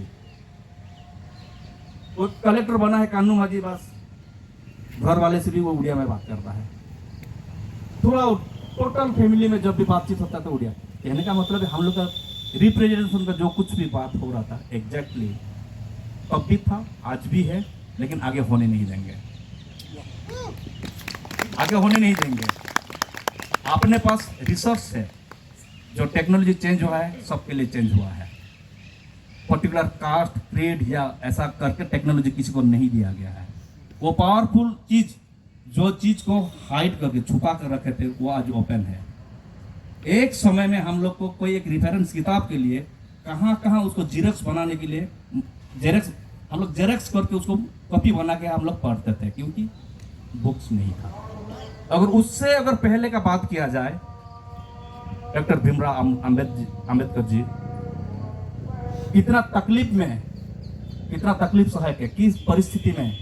वो कलेक्टर बना है कान्हू माझी, बस घर वाले से भी वो उड़िया में बात करता है, थोड़ा टोटल फैमिली में जब भी बातचीत होता है तो उड़िया। कहने का मतलब है हम लोग का रिप्रेजेंटेशन का जो कुछ भी बात हो रहा था एग्जैक्टली तब भी था, आज भी है, लेकिन आगे होने नहीं देंगे, आगे होने नहीं देंगे। अपने पास रिसोर्स है, जो टेक्नोलॉजी चेंज हुआ है सबके लिए चेंज हुआ है, पर्टिकुलर कास्ट क्रीड या ऐसा करके टेक्नोलॉजी किसी को नहीं दिया गया है। वो पावरफुल चीज, जो चीज को हाइड करके छुपा कर रखे थे, वो आज ओपन है। एक समय में हम लोग को कोई एक रेफरेंस किताब के लिए कहाँ उसको जेरॉक्स बनाने के लिए हम लोग जेरॉक्स करके उसको कॉपी बना के हम लोग पढ़ते थे, क्योंकि बुक्स नहीं था। अगर उससे अगर पहले का बात किया जाए, डॉक्टर भीमराव अंबेडकर जी कितना तकलीफ सहाय के, किस परिस्थिति में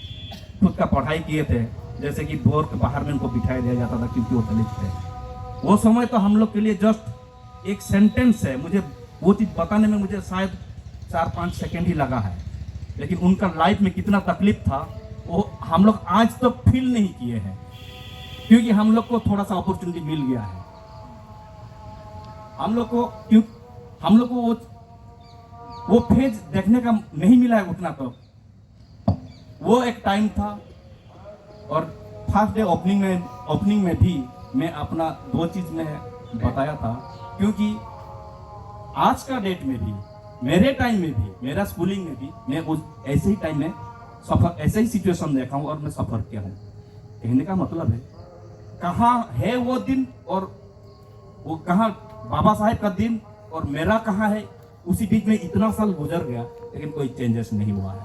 खुद का पढ़ाई किए थे, जैसे कि डोर के बाहर में उनको बिठाया दिया जाता था क्योंकि वो दलित थे। वो समय तो हम लोग के लिए जस्ट एक सेंटेंस है, मुझे वो चीज़ बताने में मुझे शायद 4-5 सेकेंड ही लगा है, लेकिन उनका लाइफ में कितना तकलीफ था वो हम लोग आज तक तो फील नहीं किए हैं, क्योंकि हम लोग को थोड़ा सा अपॉर्चुनिटी मिल गया है। हम लोग को वो फेज देखने का नहीं मिला है उतना, तो वो एक टाइम था। और फर्स्ट डे ओपनिंग में भी मैं अपना 2 चीज में बताया था, क्योंकि आज का डेट में भी, मेरे टाइम में भी, मेरा स्कूलिंग में भी, मैं उस ऐसे ही टाइम में ऐसे ही सिचुएशन देखा हूँ और मैं सफर किया हूँ। कहने का मतलब है कहाँ है वो दिन, और वो कहाँ बाबा साहेब का दिन और मेरा कहाँ है, उसी बीच में इतना साल गुजर गया, लेकिन कोई चेंजेस नहीं हुआ है।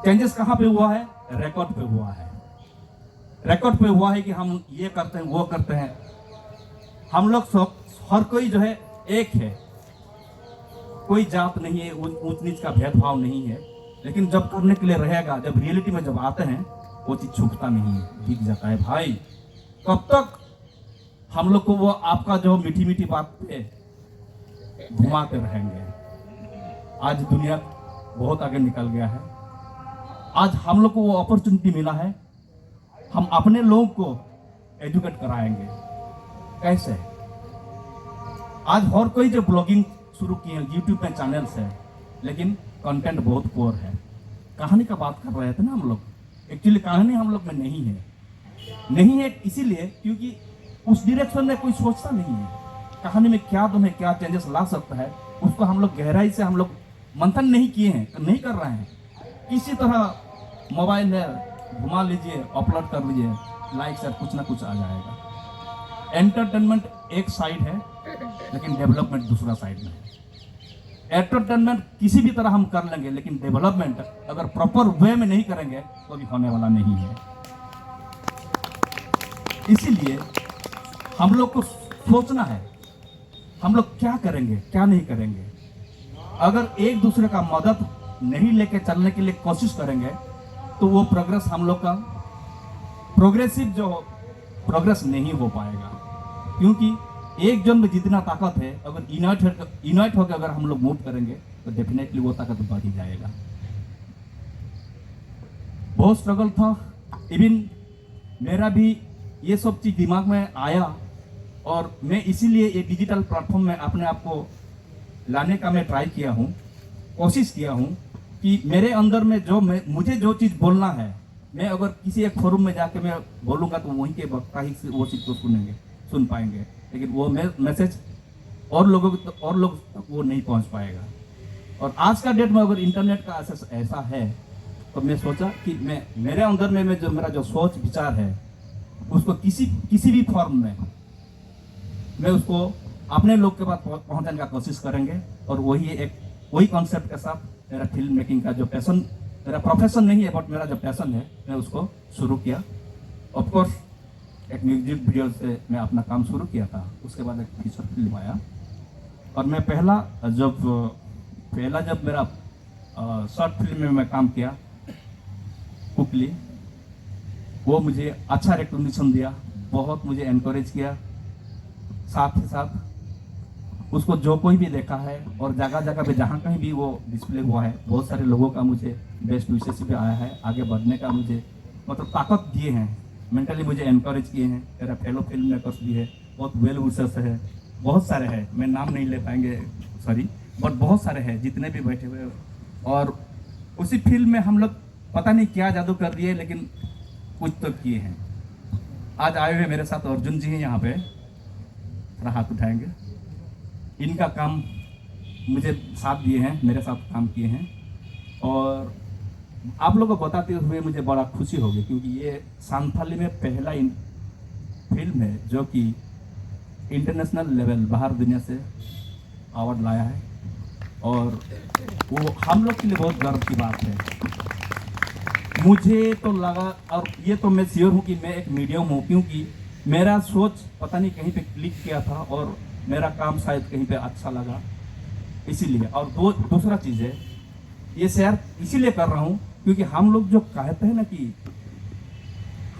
चेंजेस कहाँ पे हुआ है? रिकॉर्ड पे हुआ है। रिकॉर्ड पे हुआ है कि हम ये करते हैं, वो करते हैं। हम लोग हर कोई जो है एक है, कोई जात नहीं है, ऊंच नीच का भेदभाव नहीं है। लेकिन जब करने के लिए रहेगा, जब रियलिटी में जब आते हैं, वो चीज छुपता नहीं है, दिख जाता है। भाई कब तक हम लोग को वो आपका जो मीठी मीठी बात पे घुमाते रहेंगे? आज दुनिया बहुत आगे निकल गया है। आज हम लोग को वो अपॉर्चुनिटी मिला है, हम अपने लोगों को एजुकेट कराएंगे। कैसे? आज हर कोई जो ब्लॉगिंग शुरू किए हैं, यूट्यूब पे चैनल्स है, लेकिन कंटेंट बहुत पुअर है। कहानी का बात कर रहे थे ना हम लोग, एक्चुअली कहानी हम लोग में नहीं है इसीलिए क्योंकि उस डायरेक्शन में कोई सोचता नहीं है। कहानी में क्या तुम्हें क्या चेंजेस ला सकता है, उसको हम लोग गहराई से हम लोग मंथन नहीं किए हैं, नहीं कर रहे हैं। किसी तरह मोबाइल है, घुमा लीजिए, अपलोड कर लीजिए, लाइक शेयर कुछ ना कुछ आ जाएगा। एंटरटेनमेंट एक साइड है, लेकिन डेवलपमेंट दूसरा साइड में है। एंटरटेनमेंट किसी भी तरह हम कर लेंगे, लेकिन डेवलपमेंट अगर प्रॉपर वे में नहीं करेंगे तो भी होने वाला नहीं है। इसीलिए हम लोग को सोचना है, हम लोग क्या करेंगे क्या नहीं करेंगे। अगर एक दूसरे का मदद नहीं लेके चलने के लिए कोशिश करेंगे तो वो प्रोग्रेस हम लोग का प्रोग्रेसिव जो प्रोग्रेस नहीं हो पाएगा। क्योंकि एक जन में जितना ताकत है, अगर यूनाइट होकर अगर हम लोग मूव करेंगे तो डेफिनेटली वो ताकत बढ़ ही जाएगा। बहुत स्ट्रगल था, इवन मेरा भी ये सब चीज दिमाग में आया, और मैं इसीलिए ये डिजिटल प्लेटफॉर्म में अपने आप को लाने का मैं ट्राई किया हूँ, कोशिश किया हूँ कि मेरे अंदर में मुझे जो चीज़ बोलना है, मैं अगर किसी एक फोरम में जाके मैं बोलूँगा तो वहीं के वक्ता ही वो चीज़ को सुन पाएंगे, लेकिन वो मैसेज और लोग तक वो नहीं पहुँच पाएगा। और आज का डेट में अगर इंटरनेट का ऐसा है तो मैं सोचा कि मेरे अंदर में मेरा जो सोच विचार है उसको किसी भी फॉर्म में मैं उसको अपने लोग के पास पहुंचाने का कोशिश करेंगे। और वही कॉन्सेप्ट के साथ मेरा फिल्म मेकिंग का जो पैशन, मेरा प्रोफेशन नहीं है बट मेरा जो पैशन है, मैं उसको शुरू किया। ऑफ कोर्स एक म्यूजिक वीडियो से मैं अपना काम शुरू किया था, उसके बाद एक फीचर फिल्म आया। और मैं पहला जब मेरा शॉर्ट फिल्म में मैं काम किया कुकली, वो मुझे अच्छा रिकॉग्निशन दिया, बहुत मुझे एनकरेज किया। साथ ही साथ उसको जो कोई भी देखा है और जगह जगह पे जहाँ कहीं भी वो डिस्प्ले हुआ है, बहुत सारे लोगों का मुझे बेस्ट विशेष भी आया है, आगे बढ़ने का मुझे मतलब ताकत दिए हैं, मेंटली मुझे एनकरेज किए हैं। मेरा फेलो फिल्म मेकर्स भी है, बहुत वेल विशेष है, बहुत सारे हैं, मैं नाम नहीं ले पाएंगे सॉरी, बट बहुत सारे हैं जितने भी बैठे हुए। और उसी फिल्म में हम लोग पता नहीं क्या जादू कर दिए, लेकिन कुछ तो किए हैं। आज आए हुए मेरे साथ अर्जुन जी हैं, यहाँ पे थोड़ा हाथ उठाएंगे। इनका काम मुझे साथ दिए हैं, मेरे साथ काम किए हैं, और आप लोगों को बताते हुए मुझे बड़ा खुशी होगी क्योंकि ये सांथाली में पहला फिल्म है जो कि इंटरनेशनल लेवल बाहर दुनिया से अवार्ड लाया है, और वो हम लोग के लिए बहुत गर्व की बात है। मुझे तो लगा, और ये तो मैं श्योर हूँ कि मैं एक मीडियम हूँ, क्योंकि मेरा सोच पता नहीं कहीं पे क्लिक किया था और मेरा काम शायद कहीं पे अच्छा लगा, इसीलिए। और दूसरा चीज़ है, ये शेयर इसीलिए कर रहा हूँ क्योंकि हम लोग जो कहते हैं ना कि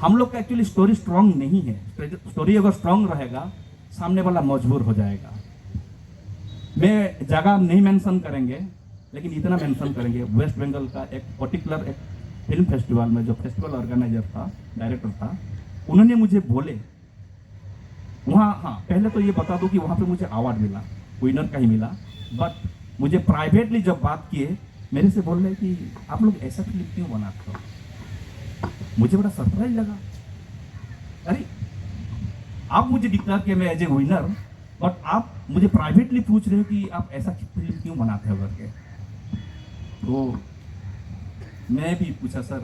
हम लोग का एक्चुअली स्टोरी स्ट्रांग नहीं है। स्टोरी अगर स्ट्रांग रहेगा सामने वाला मजबूर हो जाएगा। मैं जगह नहीं मेंशन करेंगे, लेकिन इतना मेंशन करेंगे, वेस्ट बंगाल का एक पर्टिकुलर एक फिल्म फेस्टिवल में जो फेस्टिवल ऑर्गेनाइजर था, डायरेक्टर था, उन्होंने मुझे बोले वहाँ, हाँ पहले तो ये बता दूं कि वहाँ पे मुझे अवार्ड मिला, विनर का ही मिला, बट मुझे प्राइवेटली जब बात किए मेरे से बोल रहे कि आप लोग ऐसा फिल्म क्यों बनाते हो। मुझे बड़ा सरप्राइज लगा, अरे आप मुझे डिक्लेयर किया मैं एज ए विनर, बट आप मुझे प्राइवेटली पूछ रहे हो कि आप ऐसा फिल्म क्यों बनाते हो करके। तो मैं भी पूछा, सर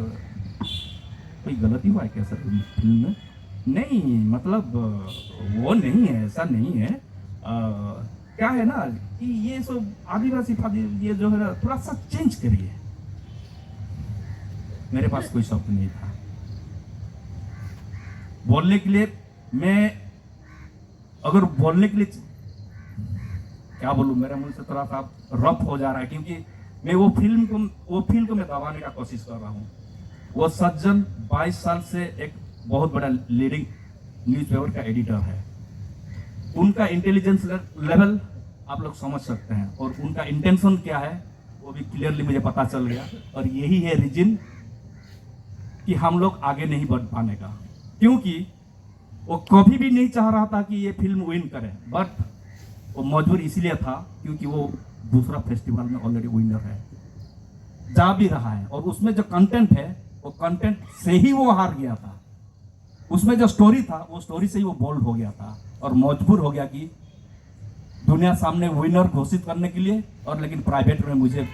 कोई गलती हुआ है क्या सर फिल्म में? नहीं, मतलब वो नहीं है, ऐसा नहीं है। क्या है ना कि ये सब आदिवासी ये जो है ना थोड़ा सा चेंज करिए। मेरे पास कोई शब्द नहीं था बोलने के लिए। मैं अगर बोलने के लिए क्या बोलूँ, मेरे मुंह से थोड़ा सा रफ हो जा रहा है, क्योंकि मैं वो फील को मैं दबाने का कोशिश कर रहा हूँ। वो सज्जन 22 साल से एक बहुत बड़ा लीडिंग न्यूज़पेपर का एडिटर है। उनका इंटेलिजेंस लेवल आप लोग समझ सकते हैं, और उनका इंटेंशन क्या है वो भी क्लियरली मुझे पता चल गया, और यही है रीजन कि हम लोग आगे नहीं बढ़ पाने का, क्योंकि वो कभी भी नहीं चाह रहा था कि ये फिल्म विन करे, बट वो मजबूर इसलिए था क्योंकि वो दूसरा फेस्टिवल में ऑलरेडी विनर है, जा भी रहा है, और उसमें जो कंटेंट है वो कंटेंट से ही वो हार गया था। उसमें जो स्टोरी था वो स्टोरी से ही वो बोल्ड हो गया था, और मजबूर हो गया कि दुनिया सामने विनर घोषित करने के लिए, और लेकिन प्राइवेट में मुझे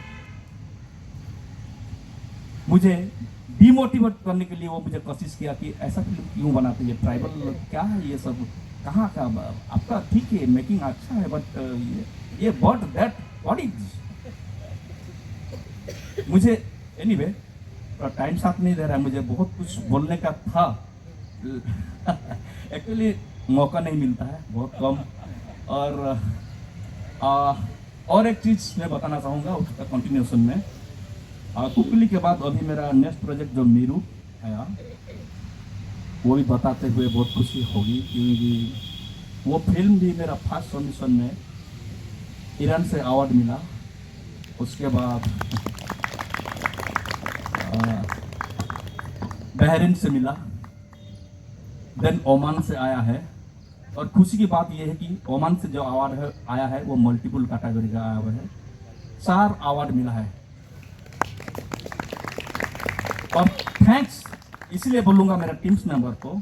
डिमोटिवेट करने के लिए वो मुझे कोशिश किया कि ऐसा फिल्म क्यों बनाते हैं, ट्राइबल क्या है ये सब, कहाँ का आपका ठीक है मेकिंग अच्छा है, बट ये बट दैट व्हाट इज। मुझे एनीवे टाइम साथ नहीं दे रहा है, मुझे बहुत कुछ बोलने का था एक्चुअली मौका नहीं मिलता है, बहुत कम। और एक चीज़ मैं बताना चाहूँगा उसका कंटिन्यूशन में, कुकली के बाद अभी मेरा नेक्स्ट प्रोजेक्ट जो मीरू आया, वो भी बताते हुए बहुत खुशी होगी, क्योंकि वो फिल्म भी मेरा फर्स्ट सबमिशन में ईरान से अवार्ड मिला, उसके बाद बहरीन से मिला, देन ओमान से आया है, और खुशी की बात यह है कि ओमान से जो अवार्ड आया है वो मल्टीपल कैटेगरी का आया हुआ है, 4 अवार्ड मिला है। और थैंक्स इसलिए बोलूँगा मेरा टीम्स मेंबर को,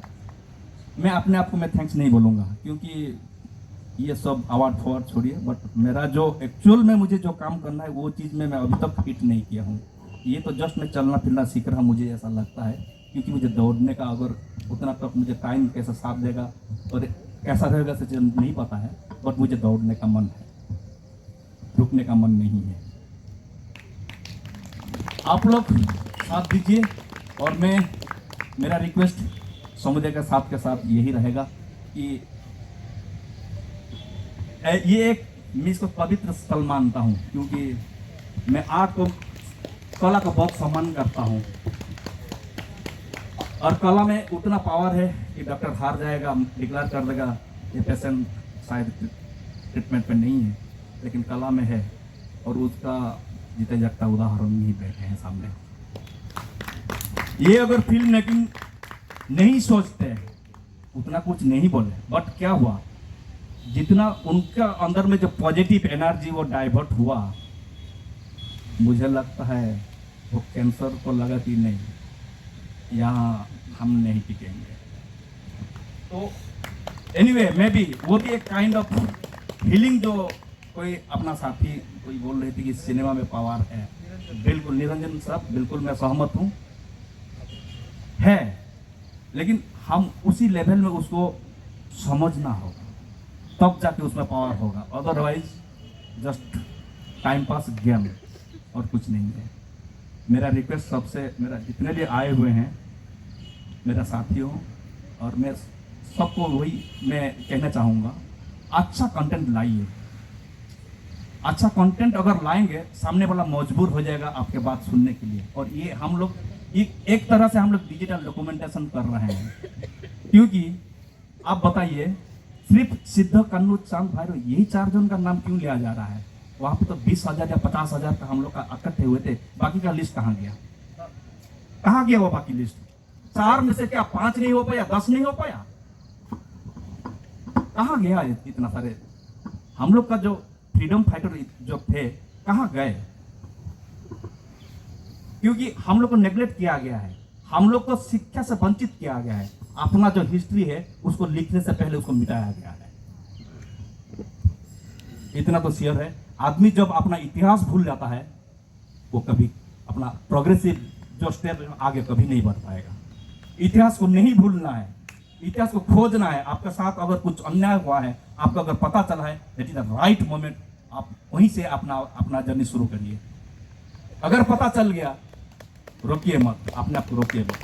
मैं अपने आप को मैं थैंक्स नहीं बोलूँगा, क्योंकि ये सब अवार्ड फॉर छोड़िए, बट मेरा जो एक्चुअल में मुझे जो काम करना है वो चीज़ में मैं अभी तक फिट नहीं किया हूँ। ये तो जस्ट मैं चलना फिरना सीख रहा हूँ, मुझे ऐसा लगता है, क्योंकि मुझे दौड़ने का अगर उतना तक मुझे टाइम कैसा साथ देगा और कैसा रहेगा सच नहीं पता है, बट मुझे दौड़ने का मन है, रुकने का मन नहीं है। आप लोग साथ दीजिए, और मेरा रिक्वेस्ट समुदाय के साथ यही रहेगा कि ये एक मैं इसको पवित्र स्थल मानता हूँ, क्योंकि मैं आर्ट को कला का बहुत सम्मान करता हूँ, और कला में उतना पावर है कि डॉक्टर हार जाएगा, डिक्लेयर कर देगा ये पेशेंट शायद ट्रीटमेंट पे नहीं है, लेकिन कला में है, और उसका जीते जागता उदाहरण ही बैठे हैं सामने। ये अगर फिल्म मेकिंग नहीं सोचते, उतना कुछ नहीं बोले, बट क्या हुआ, जितना उनका अंदर में जो पॉजिटिव एनर्जी वो डाइवर्ट हुआ, मुझे लगता है वो कैंसर को लगा कि नहीं, यहाँ हम नहीं टिकेंगे। तो एनीवे मे बी वो भी एक काइंड ऑफ हीलिंग, जो कोई अपना साथी कोई बोल रही थी कि सिनेमा में पावर है, बिल्कुल निरंजन साहब, बिल्कुल मैं सहमत हूँ, है, लेकिन हम उसी लेवल में उसको समझना होगा, तब जाके उसमें पावर होगा, otherwise just time pass game और कुछ नहीं है। मेरा रिक्वेस्ट सबसे, मेरा जितने भी आए हुए हैं मेरा साथियों, और मैं सबको वही मैं कहना चाहूँगा, अच्छा कंटेंट लाइए। अच्छा कंटेंट अगर लाएंगे, सामने वाला मजबूर हो जाएगा आपके बात सुनने के लिए, और ये हम लोग एक तरह से हम लोग डिजिटल डॉक्यूमेंटेशन कर रहे हैं, क्योंकि आप बताइए सिर्फ सिद्ध, कन्नू, चांद, भैरव यही 4 जन का नाम क्यों लिया जा रहा है? वहाँ पे तो 20,000 या 50,000 का हम लोग का इकट्ठे हुए थे, बाकी का लिस्ट कहाँ गया? कहाँ गया वो बाकी लिस्ट? 4 में से क्या 5 नहीं हो पाया, 10 नहीं हो पाया? कहाँ गया इतना सारे? हम लोग का जो फ्रीडम फाइटर जो थे कहाँ गए? क्योंकि हम लोग को नेग्लेक्ट किया गया है, हम लोग को शिक्षा से वंचित किया गया है, अपना जो हिस्ट्री है उसको लिखने से पहले उसको मिटाया गया है। इतना तो श्योर है, आदमी जब अपना इतिहास भूल जाता है वो कभी अपना प्रोग्रेसिव जो स्टेप आगे कभी नहीं बढ़ पाएगा। इतिहास को नहीं भूलना है, इतिहास को खोजना है। आपके साथ अगर कुछ अन्याय हुआ है, आपको अगर पता चला है, that is the right moment, आप वहीं से अपना जर्नी शुरू करिए। अगर पता चल गया, रोकिए मत, अपने आप को रोकिए मत,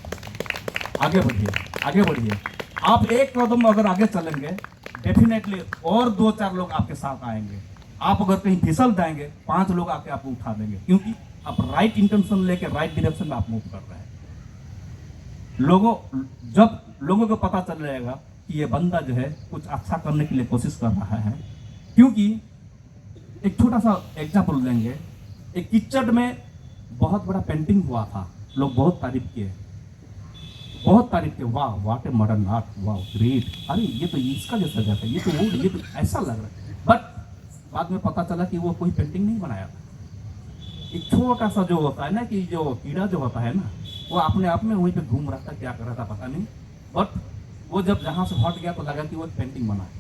आगे बढ़िए, आगे बढ़िए। आप एक कदम अगर आगे चलेंगे, डेफिनेटली और 2-4 लोग आपके साथ आएंगे। आप अगर कहीं फिसल जाएंगे 5 लोग आके आपको उठा देंगे, क्योंकि आप राइट इंटेंशन लेके राइट डायरेक्शन में आप मूव कर रहे हैं। जब लोगों को पता चल जाएगा कि ये बंदा जो है कुछ अच्छा करने के लिए कोशिश कर रहा है, क्योंकि एक छोटा सा एग्जाम्पल देंगे, एक किचड़ में बहुत बड़ा पेंटिंग हुआ था, लोग बहुत तारीफ किए, वाह व्हाट ए मॉडर्न आर्ट, वाह ग्रेट, अरे ये तो इसका जैसा जाता है, ये तो ऐसा लग रहा है। बट बाद में पता चला कि वो कोई पेंटिंग नहीं बनाया था। एक छोटा सा जो होता है ना, कि जो कीड़ा जो होता है ना, वो अपने आप में वहीं पे घूम रहा था, क्या कर रहा था पता नहीं, बट वो जब जहाँ से हट गया तो लगा कि वो एक पेंटिंग बना है।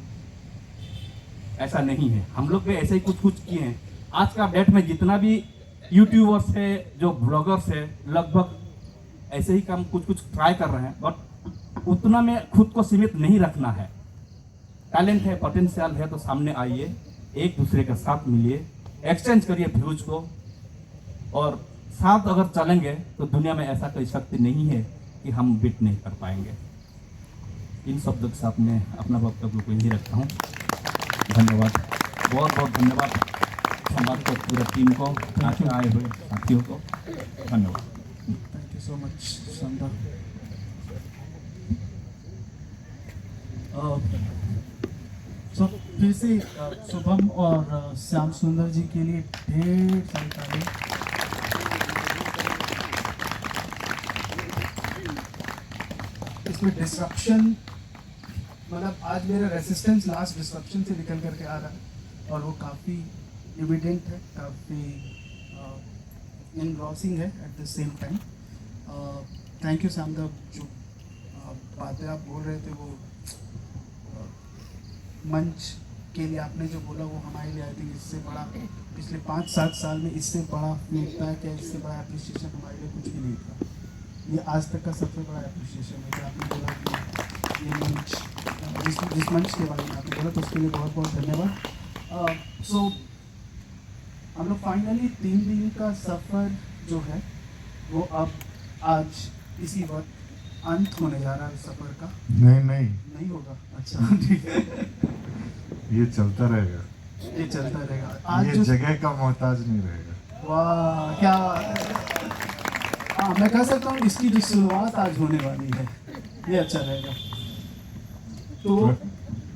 ऐसा नहीं है, हम लोग भी ऐसे ही कुछ किए हैं। आज का डेट में जितना भी यूट्यूबर्स है, जो ब्लॉगर्स है, लगभग ऐसे ही काम कुछ ट्राई कर रहे हैं, बट उतना में खुद को सीमित नहीं रखना है। टैलेंट है, पोटेंशियल है तो सामने आइए, एक दूसरे के साथ मिलिए, एक्सचेंज करिए व्यूज को, और साथ अगर चलेंगे तो दुनिया में ऐसा कोई शक्ति नहीं है कि हम बीट नहीं कर पाएंगे। इन शब्दों के साथ मैं अपना वक्तव्य को यही रखता हूँ। धन्यवाद, बहुत बहुत धन्यवाद समाज को, पूरे टीम को, आगे आए हुए साथियों को धन्यवाद। थैंक यू सो मच शानदार। सो फिर से शुभम और श्याम सुंदर जी के लिए ढेर सारी तारीफ। इसमें डिस्ट्रप्शन, मतलब आज मेरा रेसिस्टेंस लास्ट डिस्ट्रप्शन से निकल करके आ रहा है, और वो काफ़ी एविडेंट है, काफ़ी इनग्रॉसिंग है at the same time. Thank you Shyam दा, जो बातें आप बोल रहे थे वो मंच के लिए आपने जो बोला वो हमारे लिए आई थिंक इससे बड़ा, पिछले 5-7 साल में इससे बड़ा मिलता है क्या, इससे बड़ा एप्रिसिएशन हमारे लिए कुछ भी नहीं था। ये आज तक का सबसे बड़ा एप्रिसिएशन है कि आपने बोला कि ये मंच, जिस मंच के बारे में आपने बोला, तो उसके लिए बहुत बहुत धन्यवाद। सो हम लोग फाइनली 3 दिन का सफ़र जो है वो अब आज इसी वक्त अंत होने जा रहा है सफ़र का। नहीं होगा, अच्छा ठीक है, ये चलता रहेगा, ये चलता रहेगा। आज ये जो जगह का मोहताज नहीं रहेगा। वाह क्या, हाँ मैं कह सकता हूँ इसकी जो शुरुआत आज होने वाली है, ये अच्छा रहेगा। तो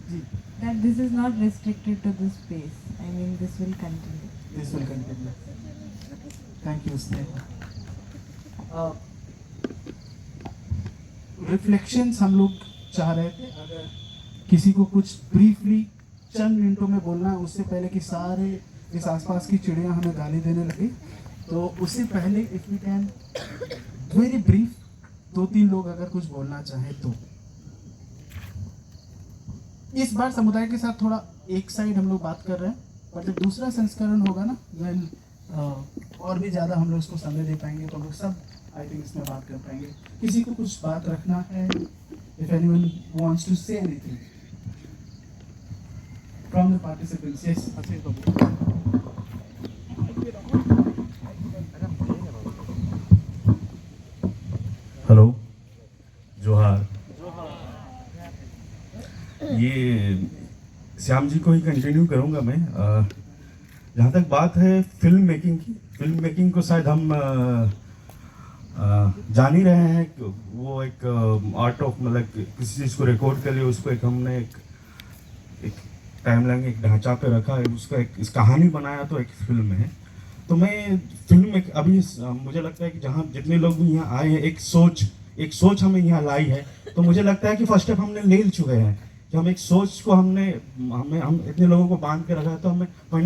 जी, that this is not restricted to this space. I mean, this will continue. This will continue. Thank you Sneha. Reflections हम लोग चाह रहे थे, अगर किसी को कुछ ब्रीफली चंद मिनटों में बोलना है, उससे पहले कि सारे इस आसपास की चिड़ियाँ हमें गाली देने लगी, तो उससे पहले if we can very brief 2-3 लोग अगर कुछ बोलना चाहें तो। इस बार समुदाय के साथ थोड़ा एक साइड हम लोग बात कर रहे हैं, पर जब दूसरा संस्करण होगा ना, देन और भी ज़्यादा हम लोग इसको समय दे पाएंगे, तो हम लोग सब आई थिंक इसमें बात कर पाएंगे। किसी को कुछ बात रखना है, if anyone wants to say anything from the participants, yes Ashish Babu. Hello, Johar. ये श्याम जी को ही कंटिन्यू करूंगा मैं। जहाँ तक बात है फिल्म मेकिंग की, फिल्म मेकिंग को शायद हम जान ही रहे हैं कि वो एक आर्ट ऑफ, मतलब किसी चीज़ को रिकॉर्ड कर लिए, उसको एक हमने एक टाइमलाइन, एक ढांचा पे रखा है, उसका एक इस कहानी बनाया तो एक फिल्म है। तो मैं फिल्म में अभी मुझे लगता है कि जहाँ जितने लोग भी यहाँ आए हैं, एक सोच हमें यहाँ लाई है, तो मुझे लगता है कि फर्स्ट स्टेप हमने ले चुके हैं कि हम एक सोच को हम इतने लोगों को बांध के रखा है, तो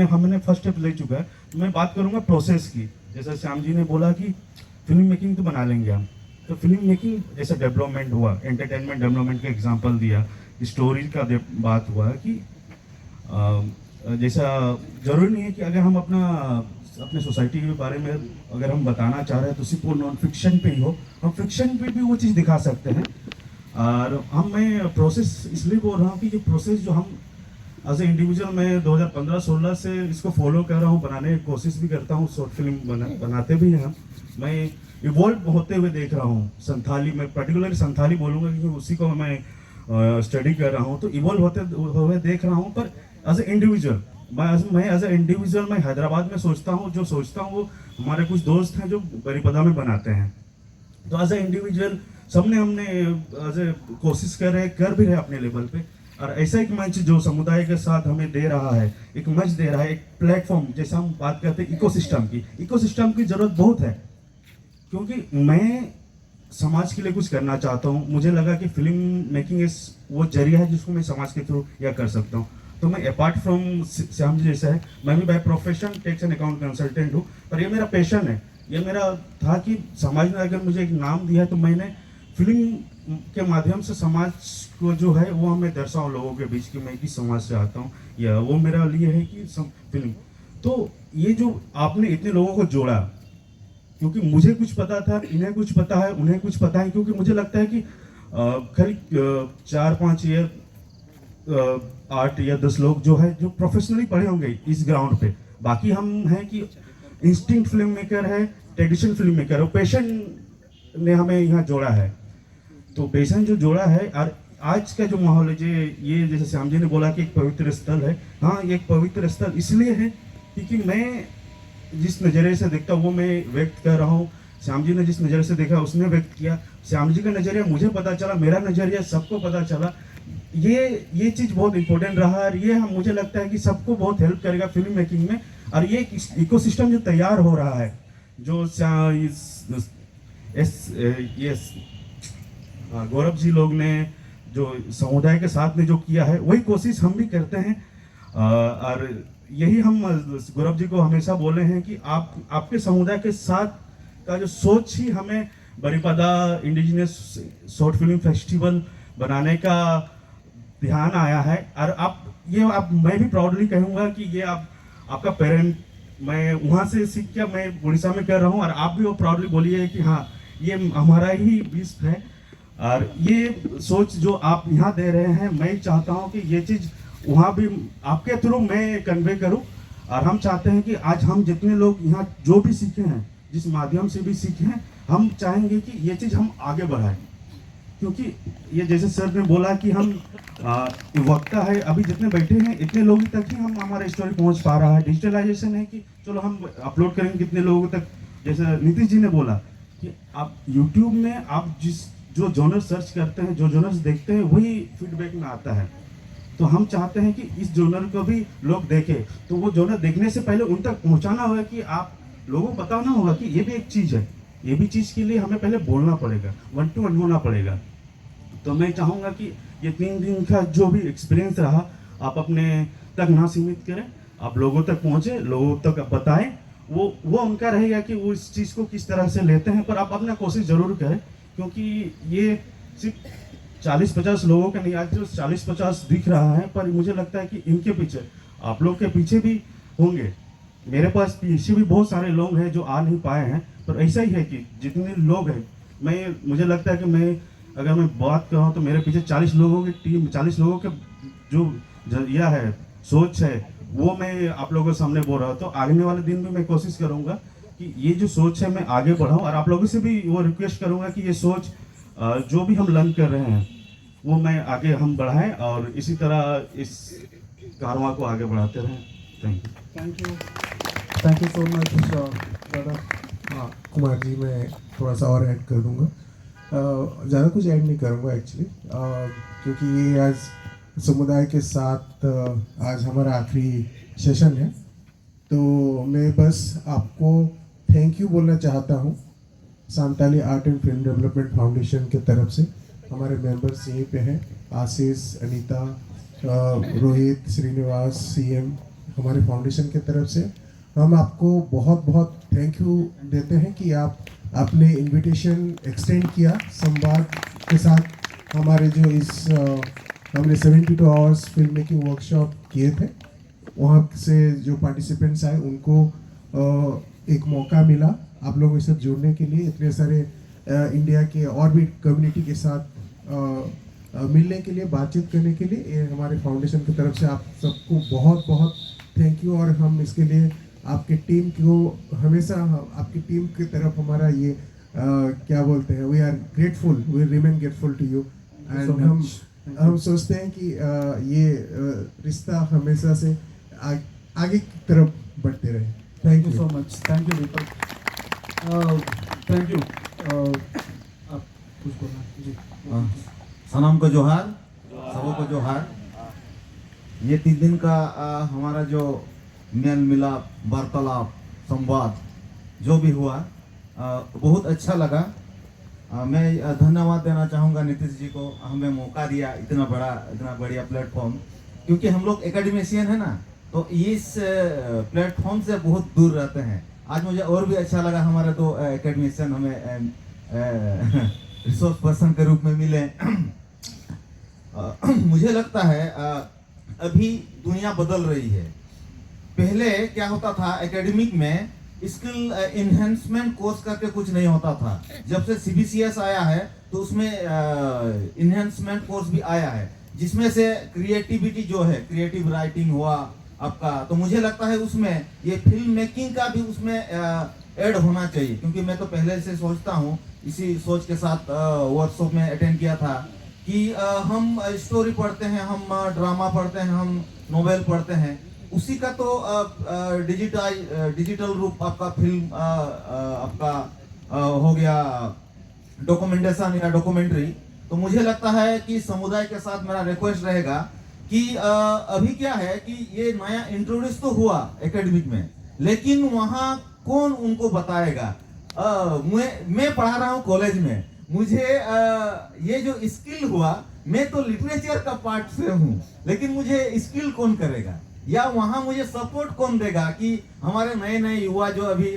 हमने फर्स्ट स्टेप ले चुका है। मैं बात करूँगा प्रोसेस की। जैसे श्याम जी ने बोला कि फिल्म मेकिंग तो बना लेंगे हम, तो फिल्म मेकिंग जैसे डेवलपमेंट हुआ, एंटरटेनमेंट डेवलपमेंट का एग्जांपल दिया, स्टोरी का बात हुआ कि जैसा ज़रूरी नहीं है कि अगर हम अपने सोसाइटी के बारे में अगर हम बताना चाह रहे हैं तो सिर्फ वो नॉन फिक्शन पे ही हो, हम फिक्शन पे भी वो चीज़ दिखा सकते हैं। और मैं प्रोसेस इसलिए बोल रहा हूँ कि ये प्रोसेस जो हम एज ए इंडिविजुअल मैं 2015-16 से इसको फॉलो कर रहा हूँ, बनाने की कोशिश भी करता हूँ, शॉर्ट फिल्म बनाते भी हैं हम। मैं इवॉल्व होते हुए देख रहा हूँ संथाली में, पर्टिकुलरली संथाली बोलूँगा क्योंकि उसी को मैं स्टडी कर रहा हूँ, तो इवॉल्व होते हुए देख रहा हूँ। पर एज ए इंडिविजुअल मैं एज ए इंडिविजुअल मैं हैदराबाद में सोचता हूँ, जो सोचता हूँ वो हमारे कुछ दोस्त हैं जो बरीपदा में बनाते हैं। तो एज ए इंडिविजुअल सबने हमने एज ए कोशिश कर भी रहे अपने लेवल पे, और ऐसा एक मंच जो समुदाय के साथ हमें दे रहा है, एक मंच दे रहा है, एक प्लेटफॉर्म, जैसा हम बात करते हैं इकोसिस्टम की ज़रूरत बहुत है, क्योंकि मैं समाज के लिए कुछ करना चाहता हूँ। मुझे लगा कि फिल्म मेकिंग इस वो जरिया है जिसको मैं समाज के थ्रू या कर सकता हूँ। तो मैं अपार्ट फ्रॉम श्याम जी जैसा है, मैं भी by profession tax and account consultant हूँ, पर ये मेरा पैशन है। ये मेरा था कि समाज ने अगर मुझे एक नाम दिया है तो मैंने फिल्म के माध्यम से समाज को जो है वो हमें दर्शाऊँ लोगों के बीच कि मैं किस समाज से आता हूँ, या वो मेरा लिए है कि फिल्म। तो ये जो आपने इतने लोगों को जोड़ा, क्योंकि मुझे कुछ पता था, इन्हें कुछ पता है, उन्हें कुछ पता है, क्योंकि मुझे लगता है कि करीब 4-5 या 8 या 10 लोग जो है जो प्रोफेशनली पढ़े होंगे इस ग्राउंड पे, बाकी हम हैं कि इंस्टिंक्ट फिल्म मेकर है, ट्रेडिशनल फिल्म मेकर है। पैशन ने हमें यहाँ जोड़ा है, तो पैशन जो जोड़ा है, और आज का जो माहौल है, ये जैसे श्याम जी ने बोला कि एक पवित्र स्थल है। हाँ, ये एक पवित्र स्थल इसलिए है क्योंकि मैं जिस नज़रिए से देखता हूँ वो मैं व्यक्त कर रहा हूँ। श्याम जी ने जिस नज़रिए से देखा उसने व्यक्त किया। श्याम जी का नज़रिया मुझे पता चला, मेरा नज़रिया सबको पता चला। ये चीज़ बहुत इंपॉर्टेंट रहा, और ये हम मुझे लगता है कि सबको बहुत हेल्प करेगा फिल्म मेकिंग में। और ये इकोसिस्टम जो तैयार हो रहा है, जो गौरव जी लोग ने जो समुदाय के साथ में जो किया है, वही कोशिश हम भी करते हैं। और यही हम गौरव जी को हमेशा बोले हैं कि आपके समुदाय के साथ का जो सोच ही हमें बरीपदा इंडिजिनस शॉर्ट फिल्म फेस्टिवल बनाने का ध्यान आया है। और मैं भी प्राउडली कहूँगा कि ये आपका पेरेंट, मैं वहाँ से सीख के मैं उड़ीसा में कर रहा हूँ, और आप भी वो प्राउडली बोलिए कि हाँ ये हमारा ही बीस्ट है। और ये सोच जो आप यहाँ दे रहे हैं, मैं चाहता हूँ कि ये चीज़ वहाँ भी आपके थ्रू मैं कन्वे करूँ। और हम चाहते हैं कि आज हम जितने लोग यहाँ जो भी सीखे हैं, जिस माध्यम से भी सीखे हैं, हम चाहेंगे कि ये चीज़ हम आगे बढ़ाएं, क्योंकि ये जैसे सर ने बोला कि हम वक्ता है, अभी जितने बैठे हैं इतने लोगों तक ही हम हमारा स्टोरी पहुँच पा रहा है। डिजिटलाइजेशन है कि चलो हम अपलोड करेंगे कितने लोगों तक। जैसे नीतीश जी ने बोला कि आप यूट्यूब में आप जो जॉनर सर्च करते हैं, जो जॉनर्स देखते हैं, वही फीडबैक में आता है। तो हम चाहते हैं कि इस जॉनर को भी लोग देखें, तो वो जॉनर देखने से पहले उन तक पहुंचाना होगा कि आप लोगों को बताना होगा कि ये भी एक चीज़ है। ये भी चीज़ के लिए हमें पहले बोलना पड़ेगा, 1 to 1 होना पड़ेगा। तो मैं चाहूँगा कि ये 3 दिन का जो भी एक्सपीरियंस रहा, आप अपने तक ना सीमित करें, आप लोगों तक पहुँचे, लोगों तक आप बताएं। वो उनका रहेगा कि वो इस चीज़ को किस तरह से लेते हैं, पर आप अपना कोशिश ज़रूर करें, क्योंकि ये सिर्फ 40-50 लोगों का नहीं, आज जो 40-50 दिख रहा है, पर मुझे लगता है कि इनके पीछे, आप लोग के पीछे भी होंगे। मेरे पास पीछे भी बहुत सारे लोग हैं जो आ नहीं पाए हैं, पर ऐसा ही है कि जितने लोग हैं, मुझे लगता है कि अगर मैं बात कर रहा हूँ तो मेरे पीछे 40 लोगों की टीम, 40 लोगों के जो जरिया है, सोच है, वो मैं आप लोगों के सामने बोल रहा हूँ। तो आने वाले दिन भी मैं कोशिश करूँगा कि ये जो सोच है मैं आगे बढ़ाऊँ, और आप लोगों से भी वो रिक्वेस्ट करूँगा कि ये सोच जो भी हम लर्न कर रहे हैं वो मैं आगे हम बढ़ाएं, और इसी तरह इस कारवां को आगे बढ़ाते रहें। Thank you so much brother. हाँ कुमार जी, मैं थोड़ा सा और ऐड कर दूंगा। ज़्यादा कुछ ऐड नहीं करूँगा एक्चुअली, क्योंकि ये आज समुदाय के साथ आज हमारा आखिरी सेशन है। तो मैं बस आपको थैंक यू बोलना चाहता हूँ Santali art and film development foundation के तरफ से। हमारे मेंबर्स यहीं पे हैं, आशीष, अनीता, रोहित, श्रीनिवास, सीएम, हमारे फाउंडेशन के तरफ से हम आपको बहुत बहुत थैंक यू देते हैं कि आपने इनविटेशन एक्सटेंड किया संवाद के साथ। हमारे जो हमने 72 आवर्स फिल्म मेकिंग वर्कशॉप किए थे, वहाँ से जो पार्टिसिपेंट्स आए उनको एक मौका मिला आप लोगों के साथ जुड़ने के लिए, इतने सारे इंडिया के और भी कम्युनिटी के साथ मिलने के लिए, बातचीत करने के लिए। हमारे फाउंडेशन की तरफ से आप सबको बहुत बहुत थैंक यू। और हम इसके लिए आपकी टीम को हमेशा, आपकी टीम की तरफ हमारा ये क्या बोलते हैं, we are grateful, we remain grateful to you. And हम सोचते हैं कि ये रिश्ता हमेशा से आगे की तरफ बढ़ते रहे। Thank you so much, thank you Deepak, thank you. आप कुछ बोलना जी। सलाम को जोहार, सबों को जोहार। ये 3 दिन का हमारा जो मेल मिलाप, वार्तालाप, संवाद जो भी हुआ बहुत अच्छा लगा। मैं धन्यवाद देना चाहूँगा नीतीश जी को, हमें मौका दिया इतना बढ़िया प्लेटफॉर्म, क्योंकि हम लोग एकेडमिशियन है ना, तो इस प्लेटफॉर्म से बहुत दूर रहते हैं। आज मुझे और भी अच्छा लगा, हमारे 2 एकेडमिशियन हमें रिसोर्स पर्सन के रूप में मिले। मुझे लगता है अभी दुनिया बदल रही है। पहले क्या होता था, एकेडमिक में स्किल इन्हेंसमेंट कोर्स करके कुछ नहीं होता था। जब से CBCS आया है तो उसमें इन्हेंसमेंट कोर्स भी आया है, जिसमें से क्रिएटिविटी जो है, क्रिएटिव राइटिंग हुआ आपका, तो मुझे लगता है उसमें ये फिल्म मेकिंग का भी उसमें ऐड होना चाहिए। क्योंकि मैं तो पहले से सोचता हूँ, इसी सोच के साथ वर्कशॉप में अटेंड किया था कि हम स्टोरी पढ़ते हैं, हम ड्रामा पढ़ते हैं, हम नोवेल पढ़ते हैं, उसी का तो डिजिटल रूप आपका फिल्म आपका हो गया डॉक्यूमेंटेशन या डॉक्यूमेंट्री। तो मुझे लगता है कि समुदाय के साथ मेरा रिक्वेस्ट रहेगा कि अभी क्या है कि ये नया इंट्रोड्यूस तो हुआ एकेडमिक में, लेकिन वहाँ कौन उनको बताएगा। मैं पढ़ा रहा हूँ कॉलेज में, मुझे ये जो स्किल हुआ, मैं तो लिटरेचर का पार्ट से हूँ, लेकिन मुझे स्किल कौन करेगा, या वहाँ मुझे सपोर्ट कौन देगा कि हमारे नए नए युवा जो अभी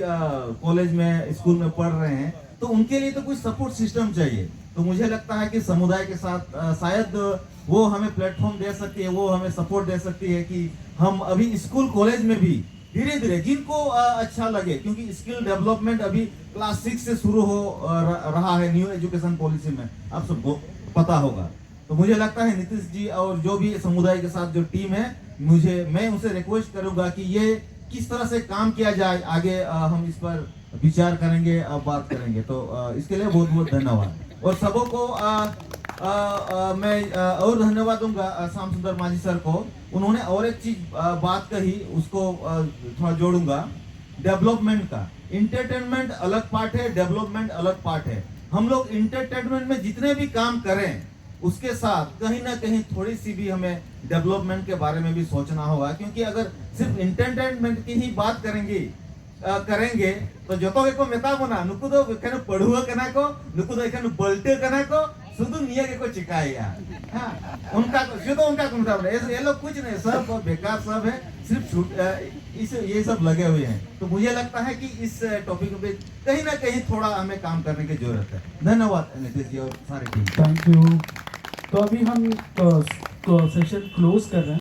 कॉलेज में, स्कूल में पढ़ रहे हैं, तो उनके लिए तो कुछ सपोर्ट सिस्टम चाहिए। तो मुझे लगता है कि समुदाय के साथ शायद वो हमें प्लेटफॉर्म दे सकती है, वो हमें सपोर्ट दे सकती है कि हम अभी स्कूल कॉलेज में भी धीरे धीरे जिनको अच्छा लगे, क्योंकि स्किल डेवलपमेंट अभी क्लास 6 से शुरू हो रहा है न्यू एजुकेशन पॉलिसी में, आप सबको पता होगा। तो मुझे लगता है नीतीश जी और जो भी समुदाय के साथ जो टीम है, मैं उनसे रिक्वेस्ट करूंगा कि ये किस तरह से काम किया जाए, आगे हम इस पर विचार करेंगे, बात करेंगे। तो इसके लिए बहुत बहुत धन्यवाद। और सबों को मैं और धन्यवाद दूंगा श्याम सुंदर माझी सर को। उन्होंने और एक चीज बात कही, उसको थोड़ा जोड़ूंगा, डेवलपमेंट का। इंटरटेनमेंट अलग पार्ट है, डेवलपमेंट अलग पार्ट है। हम लोग इंटरटेनमेंट में जितने भी काम करें, उसके साथ कहीं ना कहीं थोड़ी सी भी हमें डेवलपमेंट के बारे में भी सोचना होगा। क्योंकि अगर सिर्फ इंटरटेनमेंट की ही बात करेंगे तो जतो को मेताबो ना नुकु दो एखाने पढ़ुआ कना को, नुकु दो एखाने बल्टे कना को, शुद्ध निया के को चिकाएगा। हाँ, उनका शुद्ध उनका मतलब ये लोग कुछ नहीं, सब बेकार सब है, सिर्फ ये सब लगे हुए हैं। तो मुझे लगता है कि इस टॉपिक पे कहीं ना कहीं थोड़ा हमें काम करने की जरूरत है। धन्यवाद नीतीश जी और सारी टीम। Thank you. तो अभी हम सेशन क्लोज कर रहे हैं।